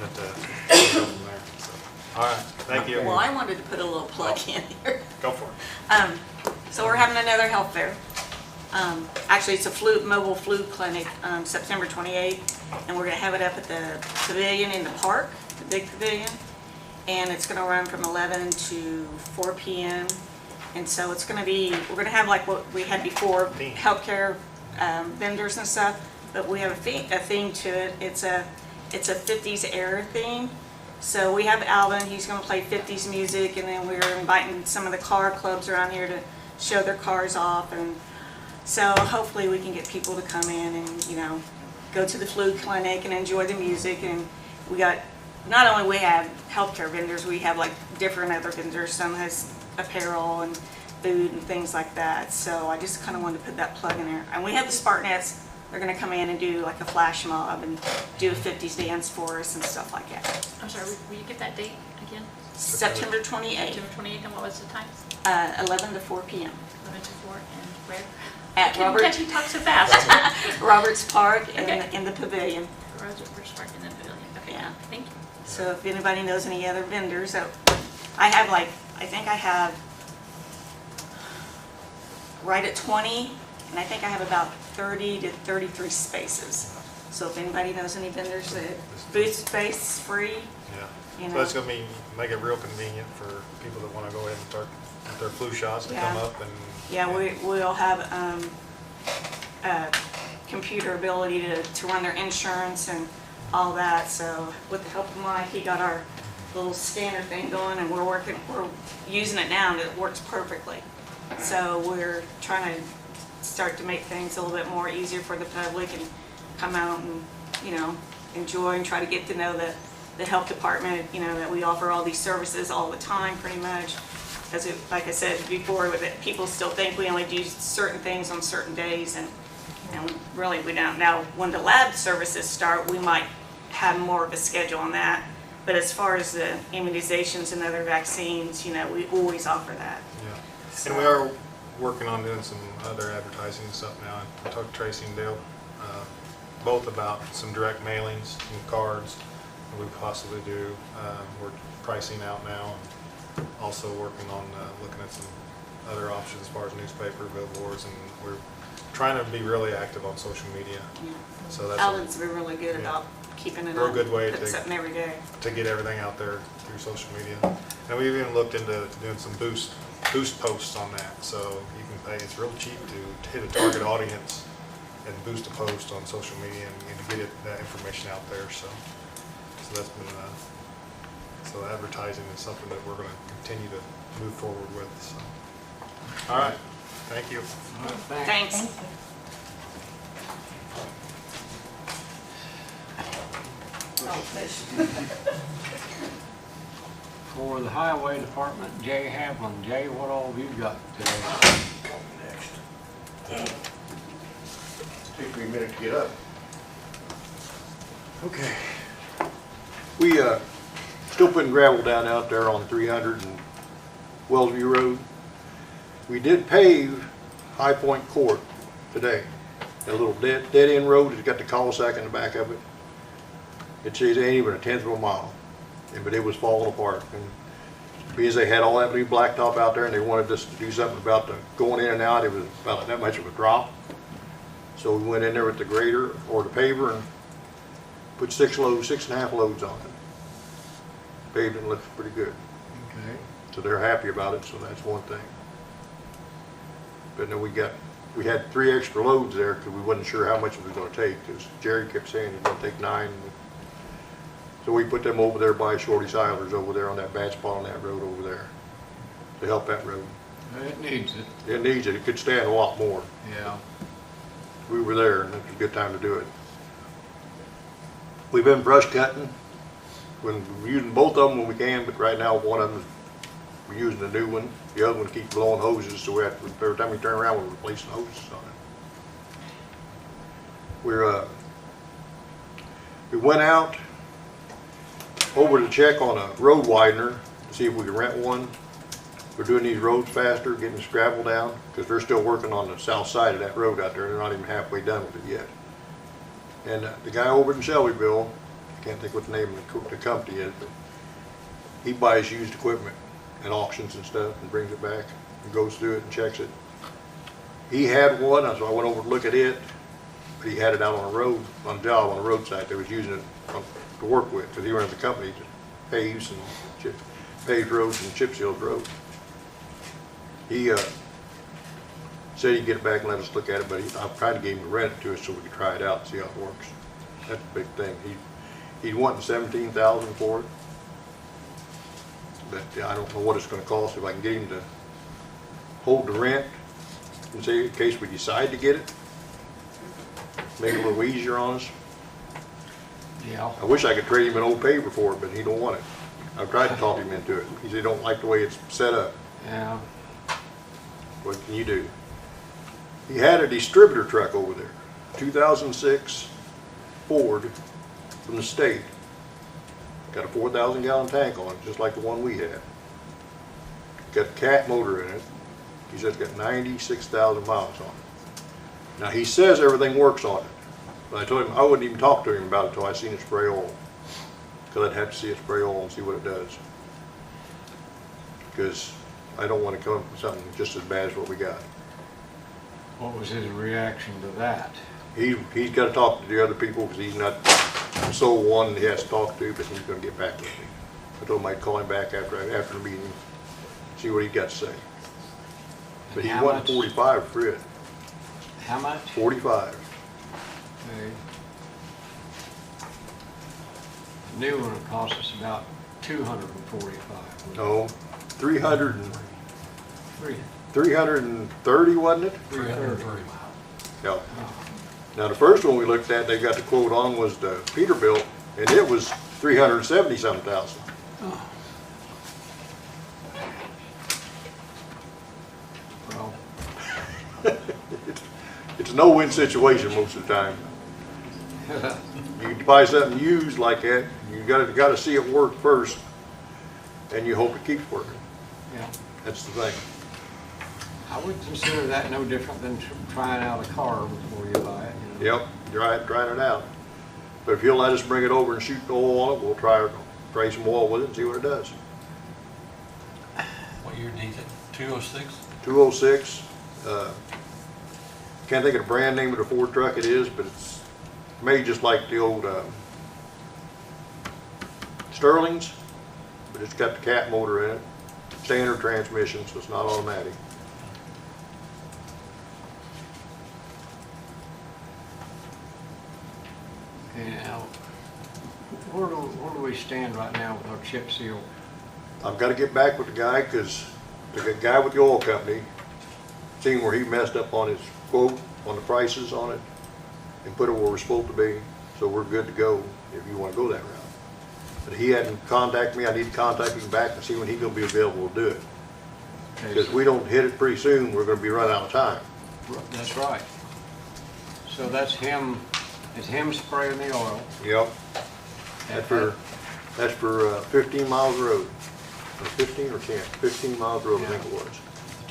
But we'll go from there. So, all right, thank you. Well, I wanted to put a little plug in here. Go for it. So we're having another health fair. Actually, it's a mobile flu clinic, September 28th, and we're gonna have it up at the pavilion in the park, the big pavilion. And it's gonna run from 11 to 4 p.m. And so it's gonna be, we're gonna have like what we had before, healthcare vendors and stuff, but we have a theme to it. It's a 50s era theme. So we have Alvin, he's gonna play 50s music, and then we're inviting some of the car clubs around here to show their cars off. And so hopefully we can get people to come in and, go to the flu clinic and enjoy the music. And we got, not only we have healthcare vendors, we have like different other vendors. Some has apparel and food and things like that. So I just kind of wanted to put that plug in there. And we have the Spartanettes. They're going to come in and do like a flash mob and do a 50s dance for us and stuff like that. I'm sorry, will you give that date again? September 28th, September 28th, and what was the time? 11 to 4 p.m. 11 to 4, and where? At Couldn't Robert- catch you talk so fast. Roberts Park Okay. in the pavilion. Rosewood Park in the pavilion. Okay, Yeah. thank you. So if anybody knows any other vendors, I have I think I have right at 20, and I think I have about 30 to 33 spaces. So if anybody knows any vendors that booth space free, Yeah. So it's gonna make it real convenient for people that wanna go ahead and start their flu shots to come Yeah. up and. yeah, we'll have computer ability to run their insurance and all that. So with the help of Mike, he got our little scanner thing going, and we're using it now, and it works perfectly. So we're trying to start to make things a little bit more easier for the public and come out and, enjoy and try to get to know the health department, that we offer all these services all the time, pretty much. Because like I said before, with it, people still think we only do certain things on certain days, and really we don't. Now, when the lab services start, we might have more of a schedule on that. But as far as the immunizations and other vaccines, we always offer that. Yeah. And we are working on doing some other advertising and stuff now. I talked to Tracy and Dale, both about some direct mailings and cards that we possibly do. We're pricing out now, and also working on looking at some other options as far as newspaper, billboards, and we're trying to be really active on social media. Yeah. So that's Alden's been really good about keeping it real on, good way putting something every day. to get everything out there through social media. And we've even looked into doing some boost posts on that. So you can pay, it's real cheap to hit a target audience and boost a post on social media and to get that information out there. So that's been, so advertising is something that we're going to continue to move forward with. So, all right, thank you. Thanks. Thank you. For the highway department, Jay Havlin. Jay, what all have you got today? Next. Take me a minute to get up. Okay. We still putting gravel down out there on 300 and Wellsview Road. We did pave High Point Court today. A little dead end road, it's got the cul-de-sac in the back of it. It says ain't even a tenth of a mile, but it was falling apart. And because they had all that new blacktop out there and they wanted us to do something about the going in and out, it was about that much of a drop. So we went in there with the grader or the paver and put 6.5 loads on it. Paved it and looks pretty good. Okay. So they're happy about it, so that's one thing. But then we had 3 extra loads there because we wasn't sure how much it was going to take, because Jerry kept saying it was going to take 9. So we put them over there by Shorty Silers over there on that bad spot on that road over there to help that road. It needs it. It needs it. It could stand a lot more. Yeah. We were there and it was a good time to do it. We've been brush cutting. We're using both of them when we can, but right now one of them, we're using the new one. The other one keeps blowing hoses, so we have to, every time we turn around, we're replacing hoses on it. We went out over to check on a road widener to see if we could rent one. We're doing these roads faster, getting this gravel down, because they're still working on the south side of that road out there. They're not even halfway done with it yet. And the guy over in Shelbyville, I can't think what the name of the company is, but he buys used equipment at auctions and stuff and brings it back and goes through it and checks it. He had one, so I went over to look at it, but he had it out on the road, on a job on the roadside. They was using it to work with, because he runs the company that paves and paved roads and chip sealed roads. He said he'd get it back and let us look at it, but I'm trying to get him to rent it to us so we could try it out and see how it works. That's a big thing. He's wanting $17,000 for it, but I don't know what it's going to cost. If I can get him to hold the rent and say in case we decide to get it, make it a little easier on us. Yeah. I wish I could trade him an old paver for it, but he don't want it. I've tried to talk him into it. He said he don't like the way it's set up. Yeah. What can you do? He had a distributor truck over there, 2006 Ford from the state. Got a 4,000 gallon tank on it, just like the one we had. Got a cat motor in it. He said it's got 96,000 miles on it. Now he says everything works on it, but I told him I wouldn't even talk to him about it until I seen it spray oil, because I'd have to see it spray oil and see what it does. Because I don't want to come up with something just as bad as what we got. What was his reaction to that? He's got to talk to the other people because he's not the sole one he has to talk to, but he's going to get back with me. I told him I'd call him back after the meeting, see what he got to say. But he wanted 45 for it. How much? 45. Okay. The new one will cost us about $245. No, 300 and 330, wasn't it? 330. Yeah. Now, the first one we looked at, they got the quote on was the Peterbilt, and it was 370-something thousand. Well, It's a no-win situation most of the time. You buy something used like that, you gotta see it work first, and you hope it keeps working. yeah, That's the thing. I would consider that no different than trying out a car before you buy it, you know? Yep, trying it out. But if you'll let us bring it over and shoot the oil on it, we'll try some oil with it and see what it does. What year did you think? 206? 206, can't think of the brand name of the Ford truck it is, but it's made just like the old Sterling's, but it's got the cat motor in it, standard transmission, so it's not automatic. Okay, now, where do we stand right now with our chip seal? I've got to get back with the guy, because the guy with the oil company, seen where he messed up on his quote, on the prices on it, and put it where we're supposed to be, so we're good to go if you want to go that route. But he hadn't contacted me. I need to contact him back and see when he's going to be available to do it. Okay, Because if we don't hit it pretty soon, we're going to be running out of time. That's right. So that's him, it's him spraying the oil. Yep. That's for 15 miles of road. Or 15 or 10? 15 miles of road, I think it was.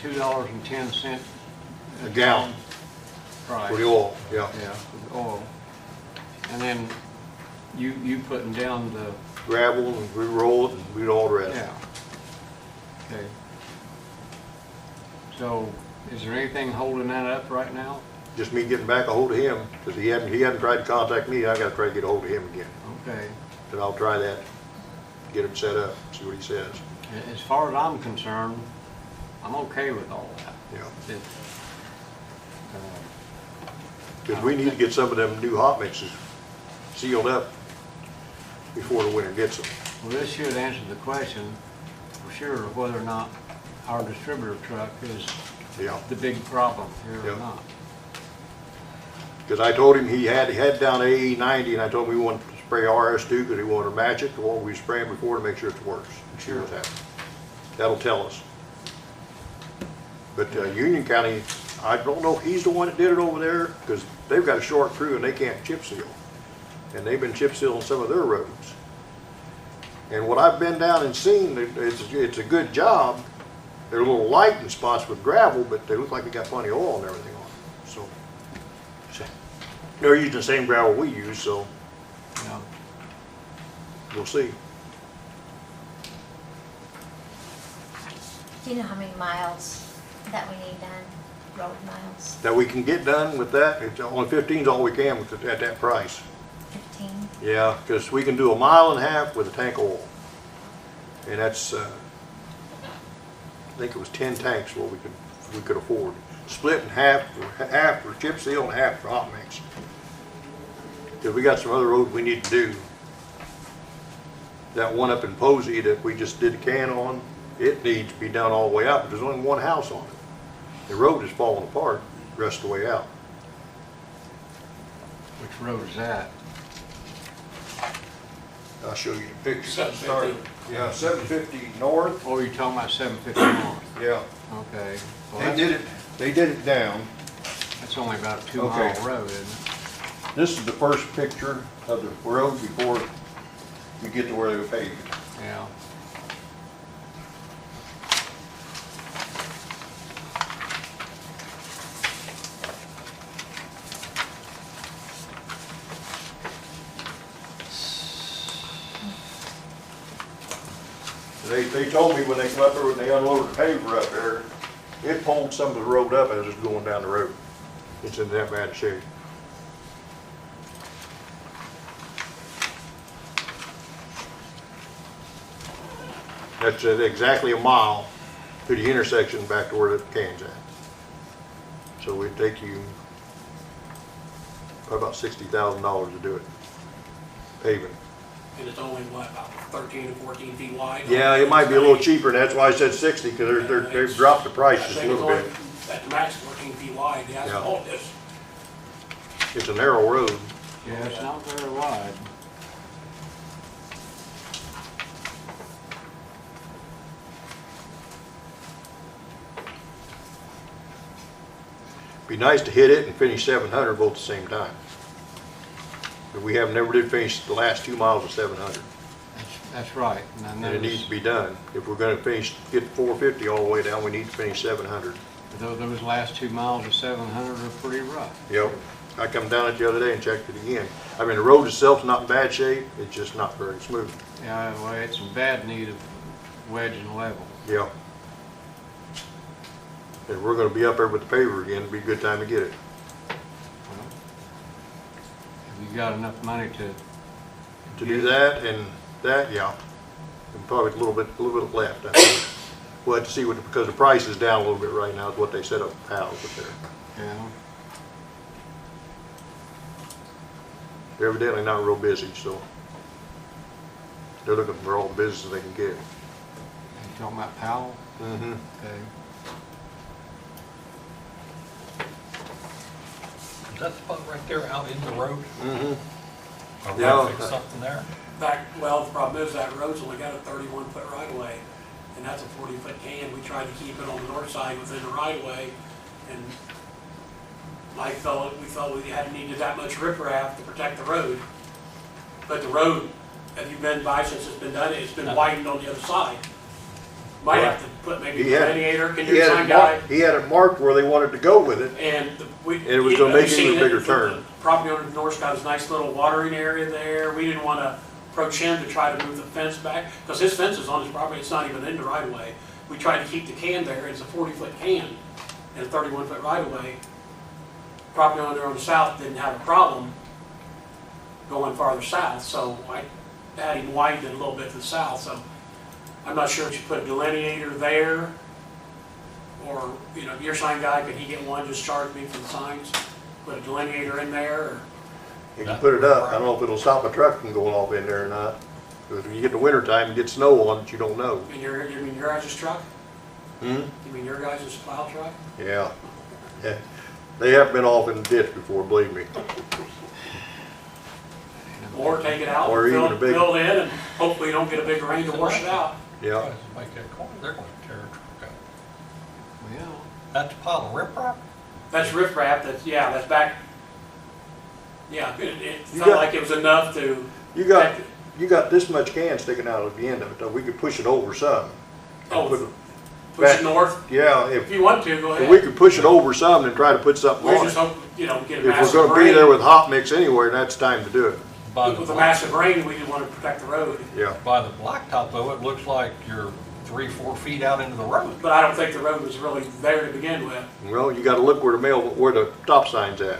$2.10 A gallon price. for the oil, yeah. Yeah, for the oil. And then you putting down the, Gravel, and we roll it, and we do all the rest. yeah. Okay. So is there anything holding that up right now? Just me getting back a hold of him, because he hadn't tried to contact me. I got to try to get a hold of him again. Okay. And I'll try that, get him set up, see what he says. As far as I'm concerned, I'm okay with all that. Yeah. It, Because we need to get some of them new hot mixes sealed up before the winter gets them. well, this should answer the question for sure of whether or not our distributor truck is Yeah. the big problem here Yeah. or not. Because I told him he had down AE90, and I told him we wanted to spray RS2 because he wanted to match it to what we were spraying before to make sure it works. And sure as hell. That'll tell us. But Union County, I don't know if he's the one that did it over there, because they've got a short crew and they can't chip seal. And they've been chip sealing some of their roads. And what I've been down and seen, it's a good job. They're a little light in spots with gravel, but they look like they got plenty of oil and everything on them. So they're using the same gravel we use, so Yeah. we'll see. Do you know how many miles that we need done, road miles? That we can get done with that, it's only 15 is all we can with at that price. 15? Yeah, because we can do 1.5 miles with a tank of oil. And that's, I think it was 10 tanks what we could afford. Split in half for chip seal and half for hot mix. Because we got some other roads we need to do. That one up in Posey that we just did a can on, it needs to be done all the way out, but there's only one house on it. The road is falling apart the rest of the way out. Which road is that? I'll show you the picture. 750. Yeah, 750 north. Oh, you're talking about 750 north? Yeah. Okay. Well, They did it down. That's only about a Okay. 2-mile road, isn't it? This is the first picture of the road before you get to where they were paved. Yeah. They told me when they come up there, when they unloaded the paver up there, it pulled some of the road up as it's going down the road. It's in that bad shape. That's exactly 1 mile to the intersection back to where the can's at. So it'd take you probably about $60,000 to do it, paving. and it's only, what, about 13 or 14 feet wide? Yeah, it might be a little cheaper, and that's why I said 60, because they've dropped the price I just a think it's little only, bit. at the max, 14 feet wide, the Yeah. asphalt is. It's a narrow road. Yeah, it's not very wide. Be nice to hit it and finish 700 both at the same time. But we have never did finish the last 2 miles of 700, That's right. And I and it needs to noticed, be done. If we're gonna finish, get 450 all the way down, we need to finish 700. though those last 2 miles of 700 are pretty rough. Yep. I come down it the other day and checked it again. I mean, the road itself's not in bad shape, it's just not very smooth. Yeah, well, it's in bad need of wedging level. Yeah. If we're gonna be up there with the paver again, it'd be a good time to get it. Well, have you got enough money to? To do that and that, yeah. And probably a little bit left, I think. We'll have to see what, because the price is down a little bit right now, is what they said up at Powell's up there. Yeah. They're evidently not real busy, so they're looking for all the business they can get. You talking about Powell? Mm-hmm. Okay. Is that spot right there out in the road? Mm-hmm. Or Yeah. we fix something there? Well, the problem is that road's only got a 31-foot right-of-way, and that's a 40-foot can. We tried to keep it on the north side within the right-of-way, and we felt we hadn't needed that much riprap to protect the road. But the road, have you been by since it's been done, it's been widened on the other side. Might have to put maybe a delineator, can you sign guy? He had it marked where they wanted to go with it. And it was gonna make it a bigger turn. The property owner to the north's got his nice little watering area there. We didn't want to approach him to try to move the fence back, because his fence is on his property, it's not even in the right of way. We tried to keep the can there, it's a 40-foot can and a 31-foot right of way. Property owner on the south didn't have a problem going farther south, so I had him widen it a little bit to the south, so I'm not sure if you put a delineator there, or, you know, if your sign guy, could he get one, just charge me for the signs? Put a delineator in there, or? He can put it up. I don't know if it'll stop a truck from going off in there or not. Because when you get the winter time, you get snow on it, you don't know. You mean your guys' truck? Hmm? You mean your guys' plow truck? Yeah. Yeah. They have been off in the ditch before, believe me. Or take it out, Or even a big- fill it in, and hopefully you don't get a big rain to wash it out. Yeah. Guys make that corner, they're gonna tear a truck out. Well, That's a pile of riprap? That's riprap, that's back, yeah, it You felt got- like it was enough to. You got this much can sticking out at the end of it, though. We could push it over some. Oh, Put it push back- it north, Yeah, if you want to, go if we ahead. could push it over some and try to put something We on just it. hope, get a If we're massive gonna be there rain. with hot mix anywhere, that's time to do it. By the With a black- massive rain, we didn't want to protect the road. Yeah. By the blacktop though, it looks like you're 3-4 feet out into the road. But I don't think the road was really there to begin with. Well, you gotta look where the stop sign's at.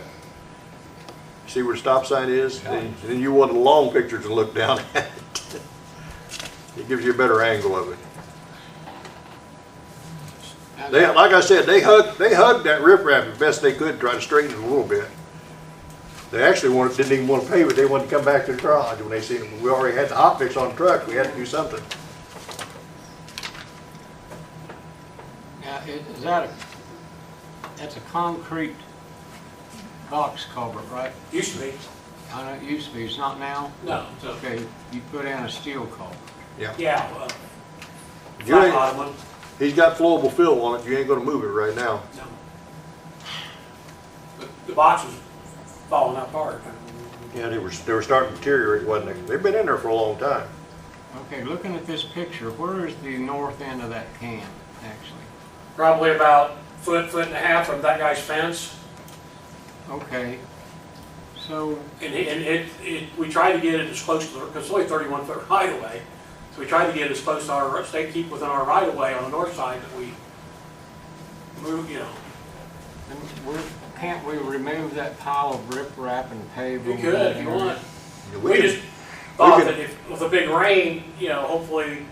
See where the stop sign is? Yeah. And then you want the long picture to look down at it. It gives you a better angle of it. They, like I said, they hugged that riprap as best they could, to try to straighten it a little bit. They actually didn't even want to pave it, they wanted to come back to the garage when they seen it. We already had the hot mix on the truck, we had to do something. now, that's a concrete box culvert, right? Used to be, I know it used to be, it's not now? no, so, Okay, you put in a steel culvert. yeah, You flat ain't- bottom one, He's got flowable fill on it, you ain't gonna move it right now. no. The box was falling apart. Yeah, they were starting to deteriorate, wasn't they? They've been in there for a long time. Okay, looking at this picture, where is the north end of that can, actually? Probably about foot and a half from that guy's fence. Okay, so, And we tried to get it as close to, because it's only 31-foot right of way. So we tried to get as close to our, keep within our right of way on the north side that we move, you know. can't we remove that pile of riprap and pave We over could that if you area? want. We We could- just thought could- that if, with a big rain, you know, hopefully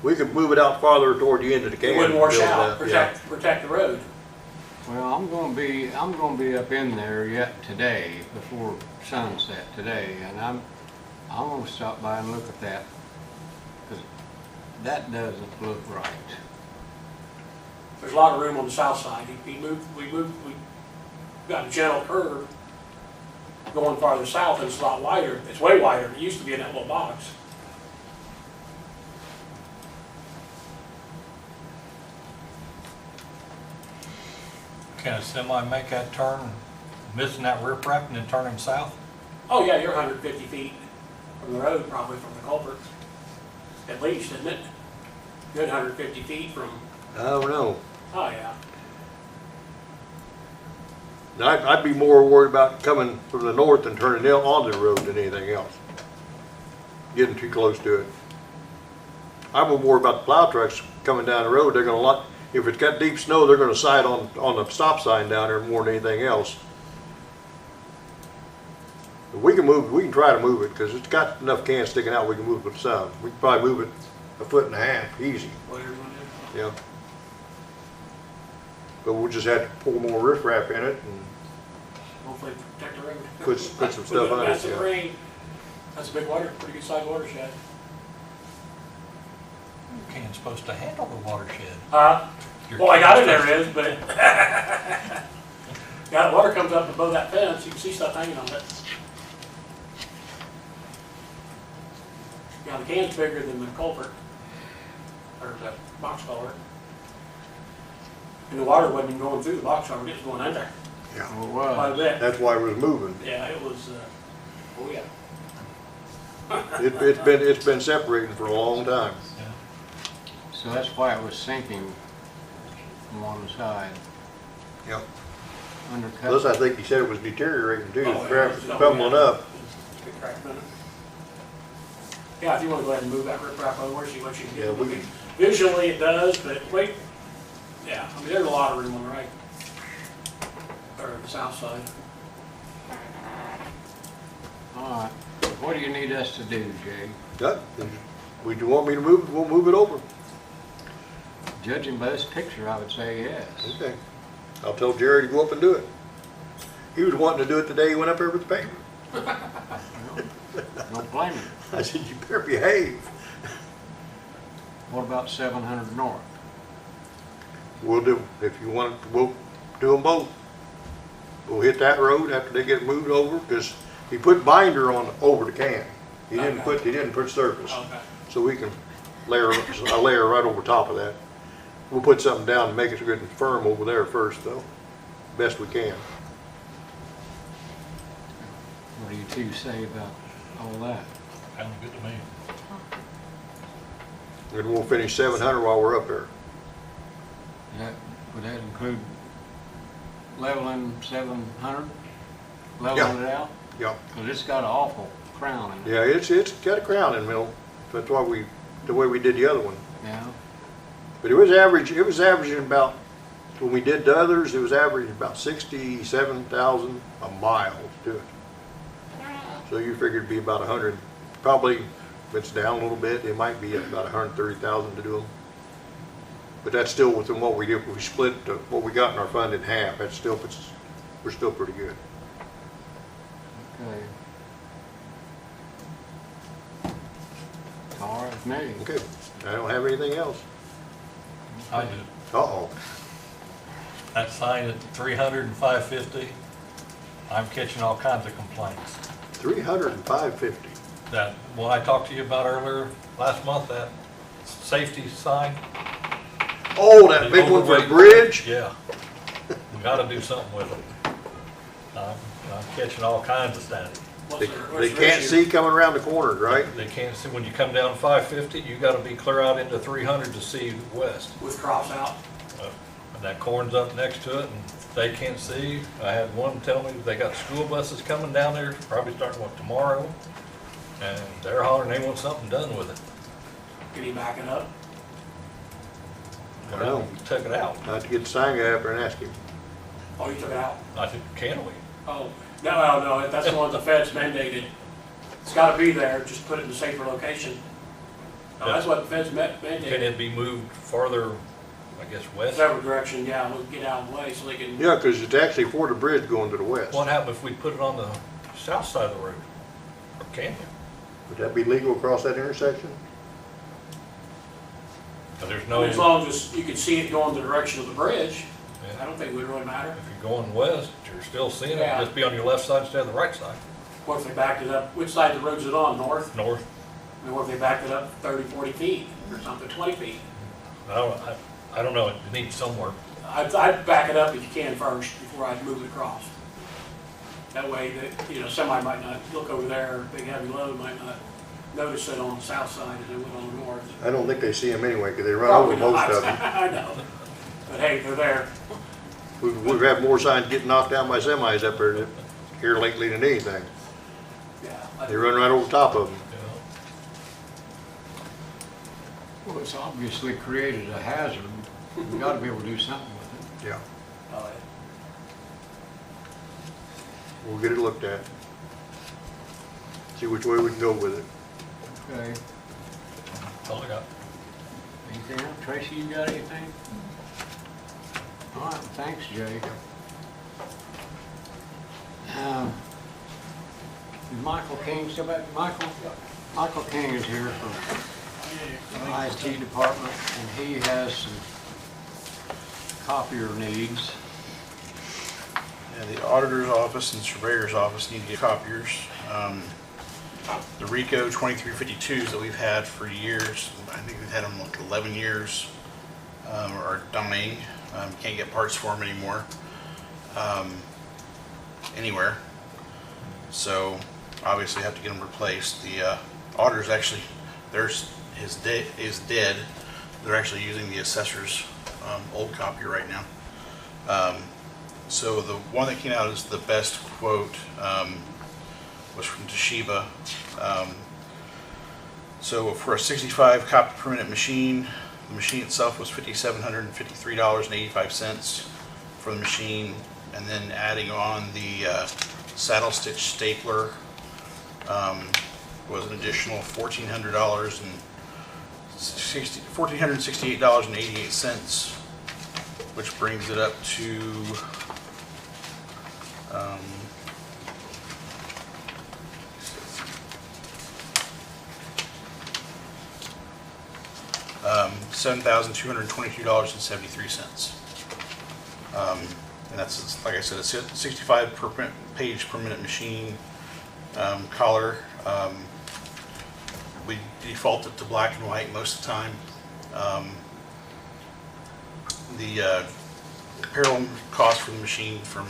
We could move it out farther toward the end of the can. it wouldn't wash build out, that, yeah. protect the road. Well, I'm gonna be up in there yet today, before sunset today, and I'm gonna stop by and look at that, because that doesn't look right. There's a lot of room on the south side. We got a gentle curve going farther south, and it's a lot wider. It's way wider. It used to be in that little box. Can a semi make that turn, missing that riprap and then turning south? Oh, yeah, you're 150 feet from the road, probably from the culvert. At least, isn't it? Good 150 feet from, I don't know. oh, yeah. Now, I'd be more worried about coming from the north and turning onto the road than anything else. Getting too close to it. I'm more worried about the plow trucks coming down the road. They're gonna if it's got deep snow, they're gonna side on the stop sign down there more than anything else. But we can try to move it, because it's got enough cans sticking out, we can move it with some. We can probably move it 1.5 feet, easy, Whatever you want to do. yeah. But we'll just have to pour more riprap in it and Hopefully protect the road. put some With stuff the on it, massive yeah. rain, that's a big pretty good sized watershed. Can't supposed to handle the watershed. Your Well, I got it can's there is, but yeah, the water comes up above that fence, you can see stuff hanging on it. Yeah, the can's bigger than the culvert, or the box culvert. And the water wasn't even going through the box culvert, it was going under Yeah. Well, it quite a was. bit. That's why it was moving. Yeah, it was, oh yeah. It's been separating for a long time. So that's why it was sinking from one side. Yep. Undercut. Plus, I think he said it was deteriorating too, Oh, the yeah, crap it's was tumbling up. Good crack in it. Yeah, if you want to go ahead and move that riprap over, see what you can Yeah, do. we can. Visually it does, but wait, yeah, I mean, there's a lot of room on the right, or the south side. All right. What do you need us to do, Jay? Yeah, would you want me to move it? We'll move it over. Judging by this picture, I would say yes. Okay. I'll tell Jerry to go up and do it. He was wanting to do it the day he went up there with the paper. Don't blame him. I said, you better behave. What about 700 North? We'll do, if you want, we'll do them both. We'll hit that road after they get moved over, because he put binder on over the can. He didn't put surface. Okay. So we can layer a layer right over top of that. We'll put something down to make it good and firm over there first, though, best we can. What do you two say about all that? Sounds good to me. And we'll finish 700 while we're up there. Would that include leveling 700? Yeah. Leveling it out? Yeah. Because it's got an awful crown in it. Yeah, it's got a crown in the middle. That's why the way we did the other one. Yeah. But it was averaging about, when we did the others, it was averaging about 67,000 a mile to do it. So you figured it'd be about 100, probably if it's down a little bit, it might be about 130,000 to do them. But that's still within what we did. We split what we got in our fund in half. That's still, we're still pretty good. Okay. All right with me. Okay, I don't have anything else. I do. Uh-oh. That sign at 300 and 550, I'm catching all kinds of complaints. 300 and 550. That, what I talked to you about earlier last month, that safety sign. Oh, that big one for the bridge? Yeah. We gotta do something with it. I'm catching all kinds of static. They can't see coming around the corners, right? They can't see, when you come down 550, you gotta be clear out into 300 to see west. With crops out. And that corn's up next to it, and they can't see. I had one tell me they got school buses coming down there, probably starting tomorrow, and they're hollering they want something done with it. Can you back it up? I know. We took it out. I have to get the sign guy up there and ask him. Oh, you took it out? I said, can we? Oh, no, that's the one the feds mandated. It's gotta be there, just put it in a safer location. No, that's what the feds Can mandated. it be moved farther, I guess, west? Whatever direction, yeah, we'll get out of the way so they can. Yeah, because it's actually for the bridge going to the west. What happened if we put it on the south side of the road? Or can we? Would that be legal across that intersection? But there's I no, mean, as if long as you can see it going the direction of the bridge, Yeah. I don't think it would really matter. you're going west, you're still seeing it, Yeah. just be on your left side instead of the right side, What if they backed it up, which side of the road is it on, north? north. I mean, what if they backed it up 30, 40 feet or something, 20 feet? I don't know, it needs somewhere. I'd back it up if you can first before I'd move it across. That way that, you know, somebody might not look over there, big heavy load might not notice it on the south side as they would on the north. I don't think they see them anyway, because they run over Probably most not. of them. I know, but hey, they're there. We've had more signs getting knocked down by semis up there here lately than anything. Yeah. They run right over top of them. You know? Well, it's obviously created a hazard. We gotta be able to do something with Yeah. Oh, yeah. We'll get it looked at. See which way we can go with it. it. Okay. That's all I got. Anything else? Tracy, you got anything? All right, thanks, Jay. Is Michael King still back? Michael King is here from the IT department, and he has some copier needs. Yeah, the auditor's office and surveyor's office need to get copiers. The RICO 2352s that we've had for years, I think we've had them like 11 years, are dying. Can't get parts for them anymore, anywhere. So obviously have to get them replaced. The auditor's actually, theirs is dead. They're actually using the assessor's old copier right now. So the one that came out as the best quote was from Toshiba. So for a 65 copy per minute machine, the machine itself was $5,753.85 for the machine, and then adding on the saddle stitch stapler was an additional $1,468.88, which brings it up to $7,222.73. And that's, like I said, a 65 page per minute machine. Color, we default it to black and white most of the time. The apparel cost for the machine from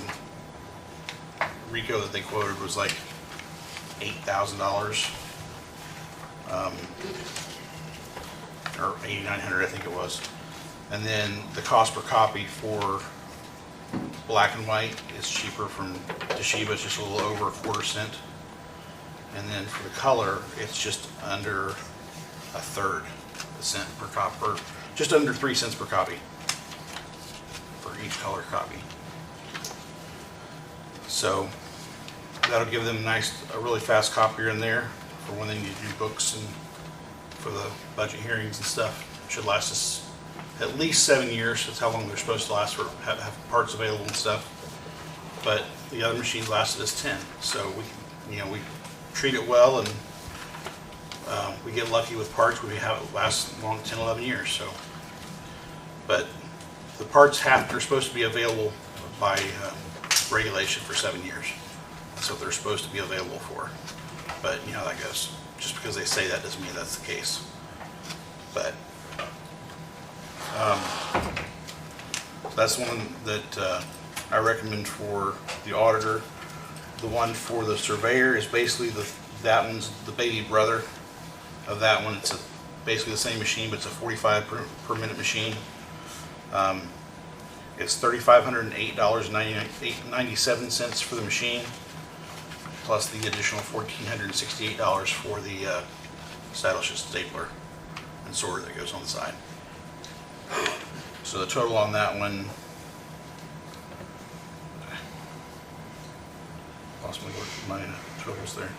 RICO that they quoted was like $8,000. Or $8,900, I think it was. And then the cost per copy for black and white is cheaper from Toshiba, it's just a little over 1/4 cent. And then for the color, it's just under 1/3 cent per copy, or just under 3 cents per copy for each color copy. So that'll give them a really fast copier in there for when they need to do books and for the budget hearings and stuff. It should last us at least 7 years. That's how long they're supposed to last for, have parts available and stuff. But the other machines lasted us 10. So we treat it well, and we get lucky with parts. We have it last long 10, 11 years. So, but the parts are supposed to be available by regulation for 7 years. That's what they're supposed to be available for. But you know how that goes. Just because they say that doesn't mean that's the case. But that's one that I recommend for the auditor. The one for the surveyor is basically that one's the baby brother of that one. It's basically the same machine, but it's a 45 per minute machine. It's $3,508.97 for the machine, plus the additional $1,468 for the saddle stapler and sorter that goes on the side. So the total on that one, lost my totals there.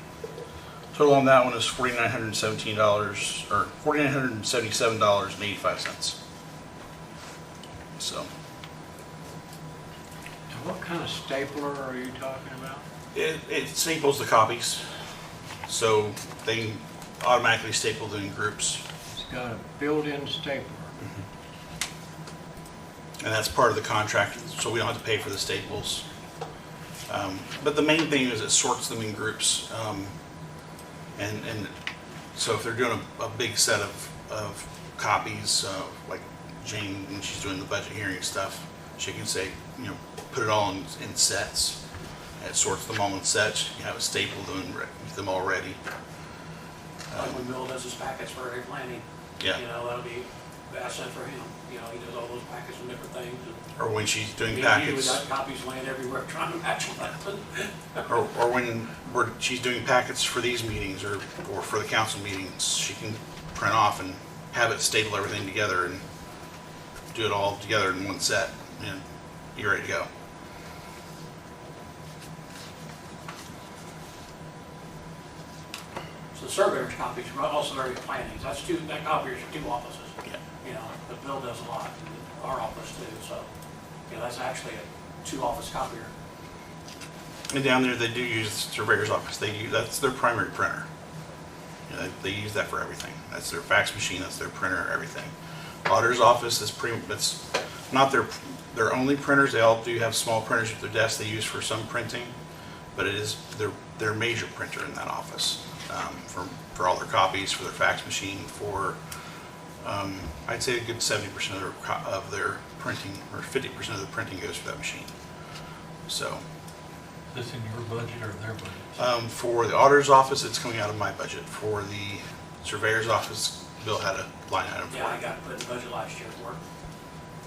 Total on that one is $4,917 or $4,977.85. So. And what kind of stapler are you talking about? It staples the copies. So they automatically staple them in groups. It's got a built-in stapler. And that's part of the contract, so we don't have to pay for the staples. But the main thing is it sorts them in groups. And so if they're doing a big set of copies, like Jane, when she's doing the budget hearing stuff, she can say, put it all in sets. And it sorts them all in sets. You have it stapled them all ready. Like when Bill does his packets for area planning, Yeah. that'll be an asset for him. He does all those packets and different things. Or when she's doing We packets. got copies laying everywhere trying to match them. Or when she's doing packets for these meetings or for the council meetings, she can print off and have it staple everything together and do it all together in one set, and you're ready to go. So the surveyor's copies are also area plannings. That copiers are 2 offices. Yeah. But Bill does a lot, in our office too, so, that's actually a 2-office copier. And down there, they do use the surveyor's office. That's their primary printer. They use that for everything. That's their fax machine, that's their printer, everything. Auditor's office is it's not their only printers. They all do have small printers at their desk they use for some printing, but it is their major printer in that office, for all their copies, for their fax machine, for I'd say a good 70% of their printing, or 50% of the printing goes for that machine. So. Is this in your budget or their budget? For the auditor's office, it's coming out of my budget. For the surveyor's office, Bill had a line item for it. Yeah, I got it put in the budget last year for it.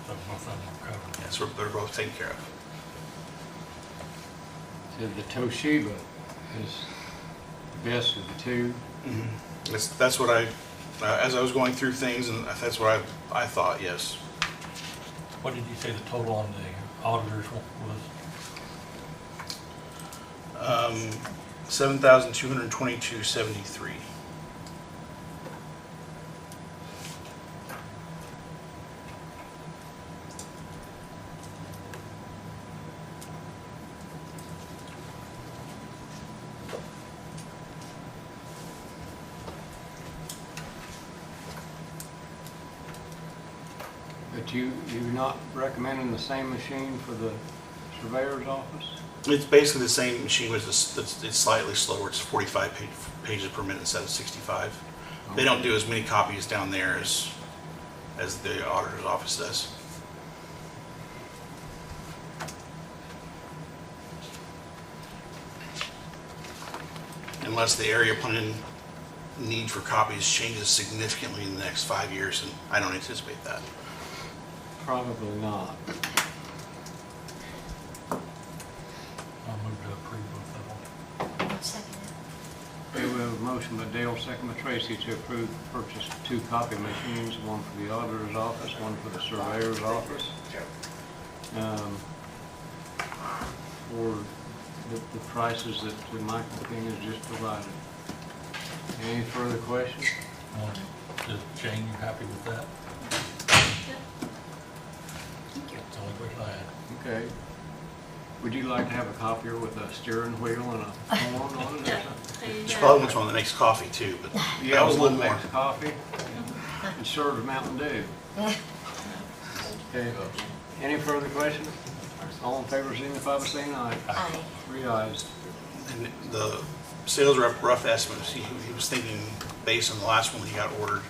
So both of them are covered. Yeah, so they're both taken care of. So the Toshiba is the best of the 2. That's what as I was going through things, and that's what I thought, yes. What did you say the total on the auditors was? $7,222.73. But you're not recommending the same machine for the surveyor's office? It's basically the same machine, but it's slightly slower. It's 45 pages per minute instead of 65. They don't do as many copies down there as the auditor's office does. Unless the area plan need for copies changes significantly in the next 5 years, and I don't anticipate that. Probably not. I'll move to approve both of them. Second it. Okay, we have a motion by Dale, second by Tracy to approve the purchase of 2 copy machines, one for the auditor's office, one for the surveyor's office. For the prices that Michael King has just provided. Any further questions? Jane, you happy with that? That's the only question I had. Okay. Would you like to have a copier with a steering wheel and a horn on it or something? She probably wants one that makes coffee too, but that was a little one more. makes coffee and serves Mountain Dew. Okay. Any further questions? All in favor, signify by saying aye. Aye. 3 ayes. And the sales rep rough estimates, he was thinking based on the last one he got ordered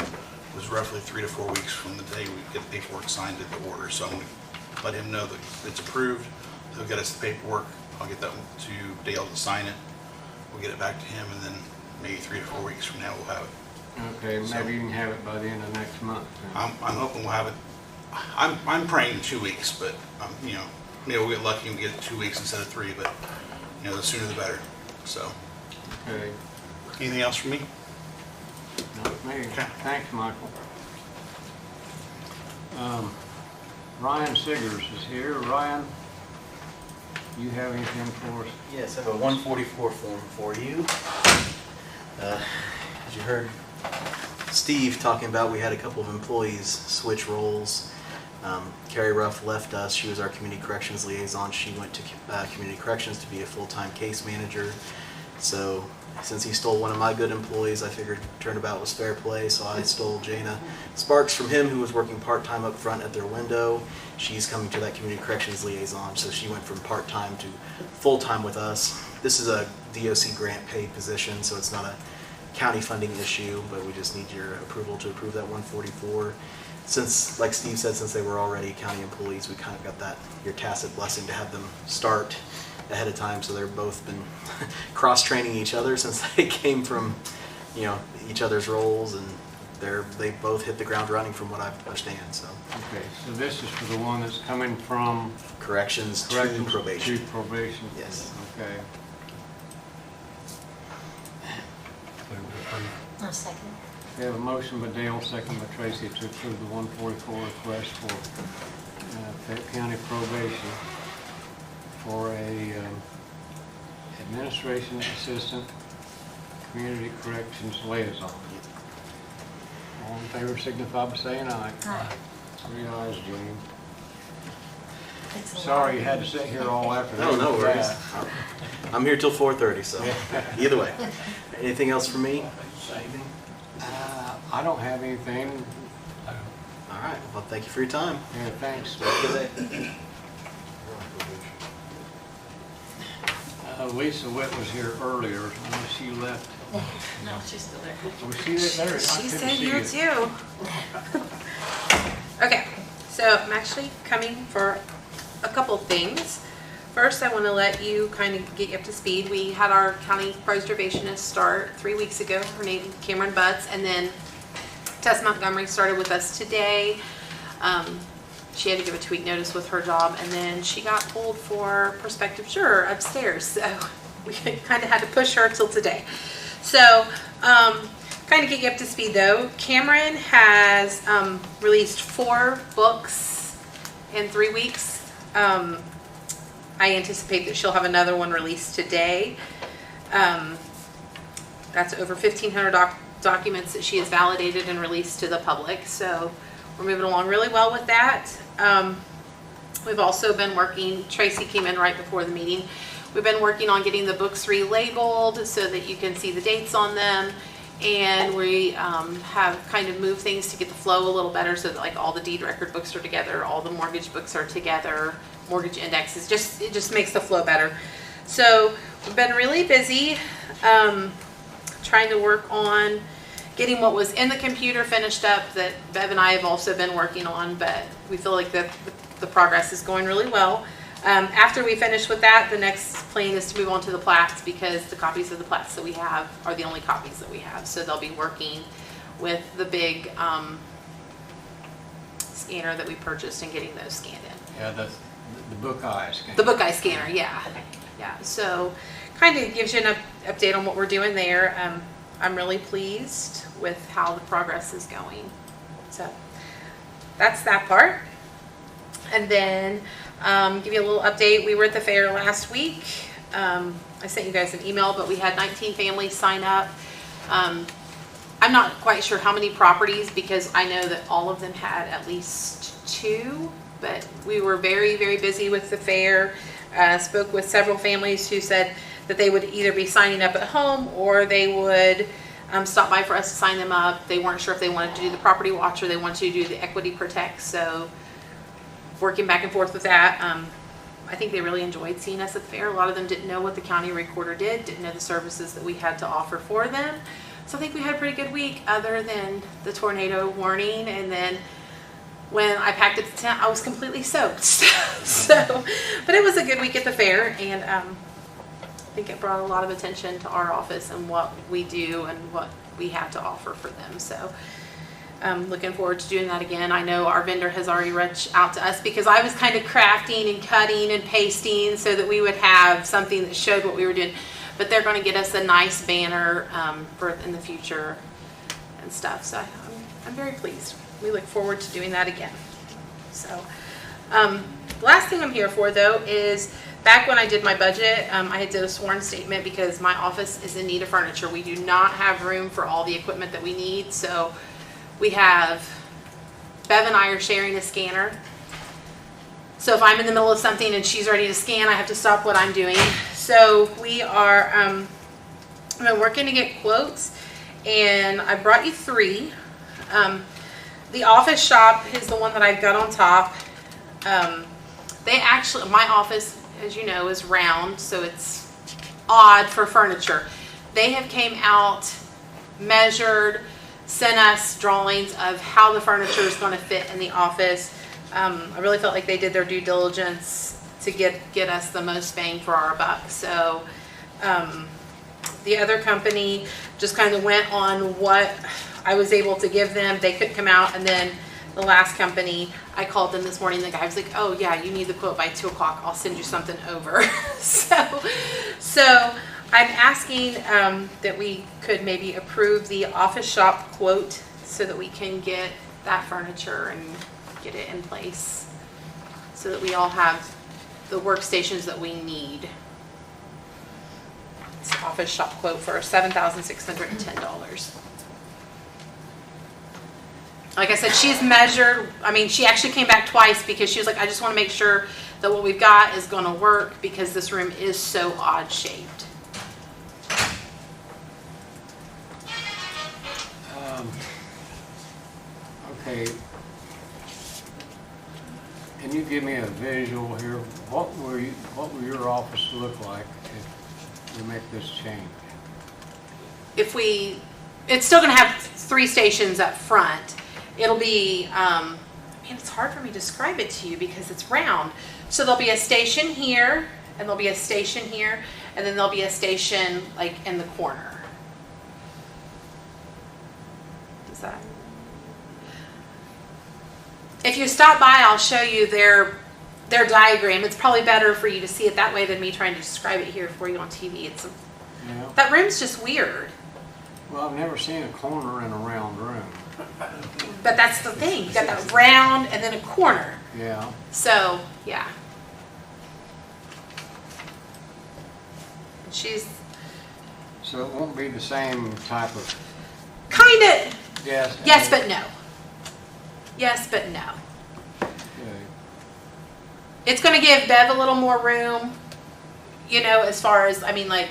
was roughly 3 to 4 weeks from the day we get the paperwork signed at the order. So I'm going to let him know that it's approved. He'll get us the paperwork. I'll get that to Dale to sign it. We'll get it back to him, and then maybe 3 to 4 weeks from now we'll have it. Okay, maybe you can have it by the end of next month. then. I'm hoping we'll have it. I'm praying in 2 weeks, but maybe we'll get lucky and get it 2 weeks instead of 3. But the sooner the better. So, Okay. anything else from me? Not me. Okay. Thanks, Michael. Ryan Siggers is here. Ryan, you have anything for us? Yes, I have a 144 form for you. As you heard Steve talking about, we had a couple of employees switch roles. Carrie Ruff left us. She was our community corrections liaison. She went to community corrections to be a full-time case manager. So since he stole one of my good employees, I figured turnabout was fair play, so I stole Jana Sparks from him, who was working part-time up front at their window. She's coming to that community corrections liaison, so she went from part-time to full-time with us. This is a DOC grant paid position, so it's not a county funding issue, but we just need your approval to approve that 144. Since, like Steve said, since they were already county employees, we kind of got that, your tacit blessing to have them start ahead of time, so they've both been cross-training each other since they came from, you know, each other's roles, and they both hit the ground running from what I understand, so. Okay, so this is for the one that's coming from Corrections to probation. To probation? Yes. Okay. I'll second. We have a motion by Dale, second by Tracy to approve the 144 request for Fayette County probation for a administration assistant, community corrections liaison. All in favor signify by saying aye. Aye. 3 ayes, Jane. It's a Sorry lot. you had to sit here all afternoon. No worries. Yeah. I'm here till 4:30, so either way. Anything else for me? Anything? I don't have anything. All right, well, thank you for your time. Yeah, thanks. Have a good day. Lisa Witt was here earlier. I know she left. No, she's still there. Was she there? I She couldn't said see here it. too. Okay, so I'm actually coming for a couple things. First, I want to let you kind of get you up to speed. We had our county preservationist start 3 weeks ago. Her name is Cameron Butts, and then Tess Montgomery started with us today. She had to give a 2-week notice with her job, and then she got pulled for prospective juror upstairs. So we kind of had to push her till today. So, kind of get you up to speed though. Cameron has released 4 books in 3 weeks. I anticipate that she'll have another one released today. That's over 1,500 documents that she has validated and released to the public. So we're moving along really well with that. We've also been working, Tracy came in right before the meeting. We've been working on getting the books relabeled so that you can see the dates on them. And we have kind of moved things to get the flow a little better so that like all the deed record books are together, all the mortgage books are together, mortgage indexes, it just makes the flow better. So we've been really busy trying to work on getting what was in the computer finished up that Bev and I have also been working on, but we feel like the progress is going really well. After we finish with that, the next plan is to move on to the plats because the copies of the plats that we have are the only copies that we have. So they'll be working with the big scanner that we purchased and getting those scanned in. Yeah, the book eye scanner. The book eye scanner, yeah. Yeah, so kind of gives you an update on what we're doing there. I'm really pleased with how the progress is going. So that's that part. And then give you a little update. We were at the fair last week. I sent you guys an email, but we had 19 families sign up. I'm not quite sure how many properties because I know that all of them had at least 2, but we were very, very busy with the fair. Spoke with several families who said that they would either be signing up at home or they would stop by for us to sign them up. They weren't sure if they wanted to do the property watch or they wanted to do the equity protect. So working back and forth with that. I think they really enjoyed seeing us at the fair. A lot of them didn't know what the county recorder didn't know the services that we had to offer for them. So I think we had a pretty good week other than the tornado warning. And then when I packed up the tent, I was completely soaked. So, but it was a good week at the fair. And I think it brought a lot of attention to our office and what we do and what we have to offer for them. So I'm looking forward to doing that again. I know our vendor has already reached out to us because I was kind of crafting and cutting and pasting so that we would have something that showed what we were doing. But they're going to get us a nice banner for in the future and stuff. So I'm very pleased. We look forward to doing that again. So the last thing I'm here for though is back when I did my budget, I had did a sworn statement because my office is in need of furniture. We do not have room for all the equipment that we need. So we have, Bev and I are sharing a scanner. So if I'm in the middle of something and she's ready to scan, I have to stop what I'm doing. So we are I've been working to get quotes, and I brought you 3. The office shop is the one that I've got on top. They actually, my office, as you know, is round, so it's odd for furniture. They have came out, measured, sent us drawings of how the furniture is going to fit in the office. I really felt like they did their due diligence to get us the most bang for our buck. So the other company just kind of went on what I was able to give them. They couldn't come out, and then the last company, I called them this morning. The guy was like, "Oh yeah, you need the quote by 2 o'clock. I'll send you something over." so I'm asking that we could maybe approve the office shop quote so that we can get that furniture and get it in place so that we all have the workstations that we need. It's an office shop quote for $7,610. Like I said, she's measured. I mean, she actually came back twice because she was like, I just want to make sure that what we've got is going to work because this room is so odd shaped. Okay. Can you give me a visual here? What will your office look like if we make this change? It's still going to have 3 stations up front. It'll be, man, it's hard for me to describe it to you because it's round. So there'll be a station here, and there'll be a station here, and then there'll be a station like in the corner. Does that? If you stop by, I'll show you their diagram. It's probably better for you to see it that way than me trying to describe it here for you on TV. That room's just weird. Well, I've never seen a corner in a round room. But that's the thing. You got that round and then a corner. Yeah. So, yeah. So it won't be the same type of... Kind of. Yes. Yes, but no. Yes, but no. Okay. It's going to give Bev a little more room, you know, as far as, I mean, like,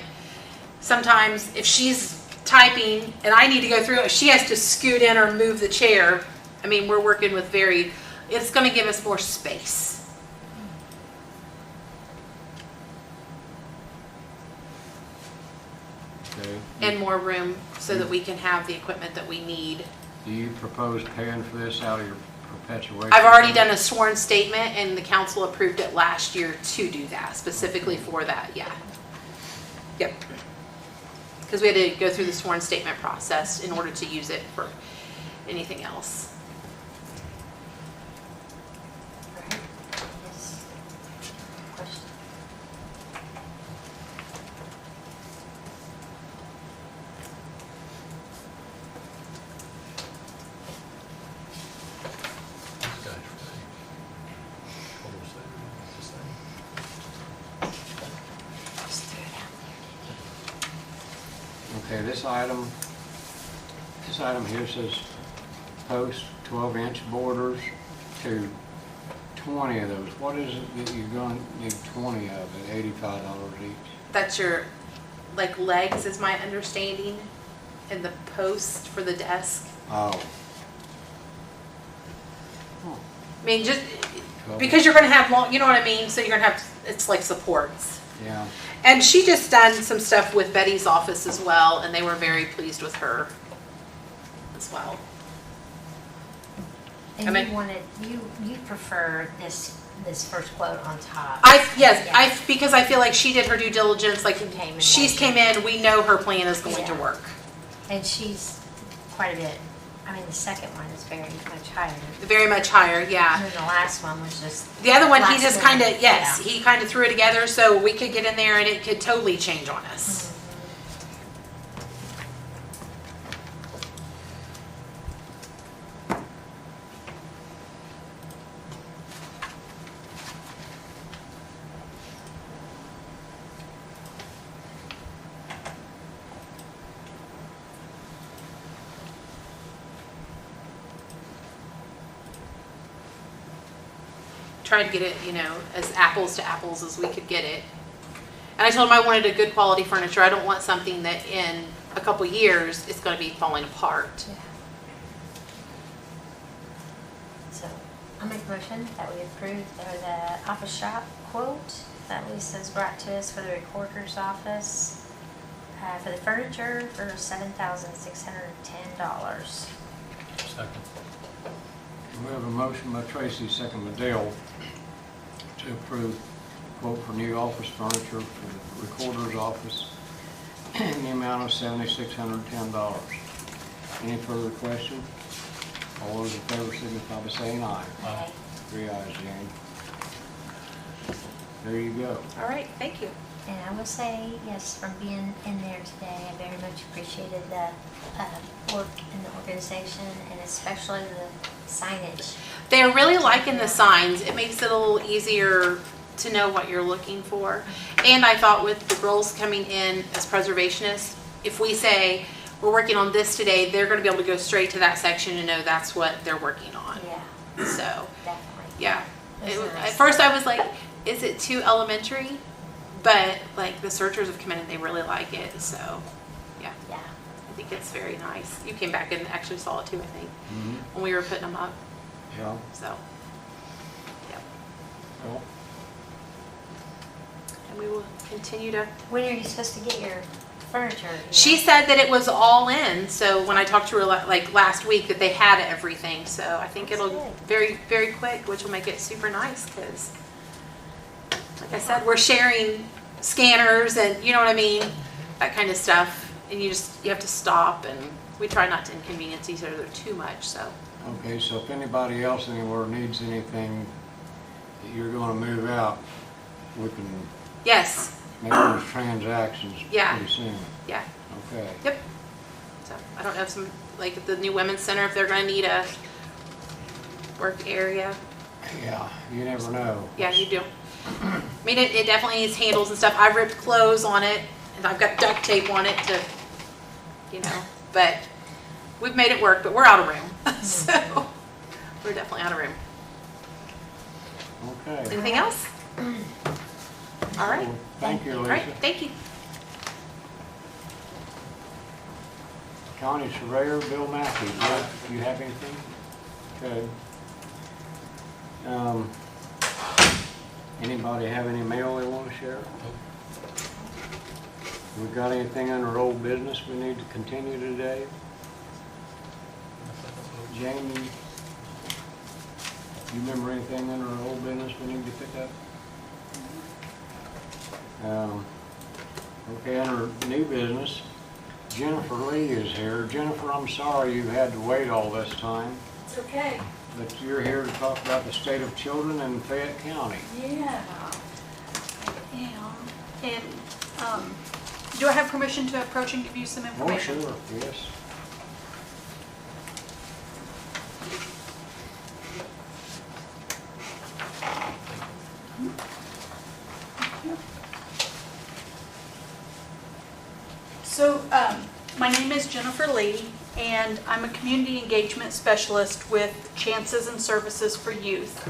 sometimes if she's typing and I need to go through it, she has to scoot in or move the chair. I mean, we're working with it's going to give us more space. Okay. And more room so that we can have the equipment that we need. Do you propose paying for this out of your perpetuation? I've already done a sworn statement and the council approved it last year to do that, specifically for that, yeah. Yep. Because we had to go through the sworn statement process in order to use it for anything else. Yes. Question? Okay, this item here says post 12-inch borders to 20 of those. What is it that you're going to need 20 of at $85 each? That's your, like, legs is my understanding, and the post for the desk. Oh. I mean, just because you're going to have long, you know what I mean? So you're going to have, it's like supports. Yeah. And she just done some stuff with Betty's office as well, and they were very pleased with her as well. And you prefer this first quote on top? Yes, because I feel like she did her due diligence, like she's came in, we know her plan is going to work. And she's quite a bit, I mean, the second one is very much higher. Very much higher, yeah. And then the last one was just. The other one, he last just minute. kind of, yes, Yeah. he kind of threw it together so we could get in there and it could totally change on us. Tried to get it, you know, as apples to apples as we could get it. And I told him I wanted a good quality furniture. I don't want something that in a couple years it's going to be falling apart. Yeah. So, I'll make a motion that we approve the office shop quote that Lisa's brought to us for the recorder's office, for the furniture for $7,610. Second. We have a motion by Tracy, second by Dale, to approve quote for new office furniture for the recorder's office in the amount of $7,610. Any further question? All those in favor signify by saying aye. Aye. 3 ayes, Jane. There you go. All right, thank you. And I will say, yes, from being in there today, I very much appreciated the work in the organization and especially the signage. They're really liking the signs. It makes it a little easier to know what you're looking for. And I thought with the girls coming in as preservationists, if we say we're working on this today, they're going to be able to go straight to that section and know that's what they're working on. Yeah, So, definitely. yeah. That's It was, nice. at first I was like, is it too elementary? But like the searchers have come in and they really like it. So, yeah. Yeah. I think it's very nice. You came back and actually saw it too, I think, Mhm. when we were putting them up. Yeah. So, yeah. Well, And we will continue to. When are you supposed to get your furniture? She said that it was all in. So when I talked to her like last week, that they had everything. So I think That's it'll good. very, very quick, which will make it super nice because, like I said, we're sharing scanners and you know what I mean, that kind of stuff. And you have to stop, and we try not to inconvenience each other too much. So. okay, so if anybody else anywhere needs anything that you're gonna move out, we can Yes. make those transactions Yeah. pretty soon. Yeah. Okay. Yep. So I don't know if like at the new women's center, if they're going to need a work area. Yeah, you never know. Yeah, you do. I mean, it definitely needs handles and stuff. I've ripped clothes on it, and I've got duct tape on it to, but we've made it work, but we're out of room. So we're definitely out of room. Okay. Anything else? All right. Well, thank you, All Lisa. right, thank you. County Surveyor Bill Mackey, do you have anything? Okay. Anybody have any mail they want to share? We got anything under old business we need to continue today? Jamie, you remember anything under old business we need to pick up? Okay, under new business, Jennifer Lee is here. Jennifer, I'm sorry you had to wait all this time, It's okay. but you're here to talk about the state of children in Fayette County. Yeah. And, do I have permission to approach and give you some Oh, information? sure, yes. So, my name is Jennifer Lee, and I'm a community engagement specialist with Chances and Services for Youth.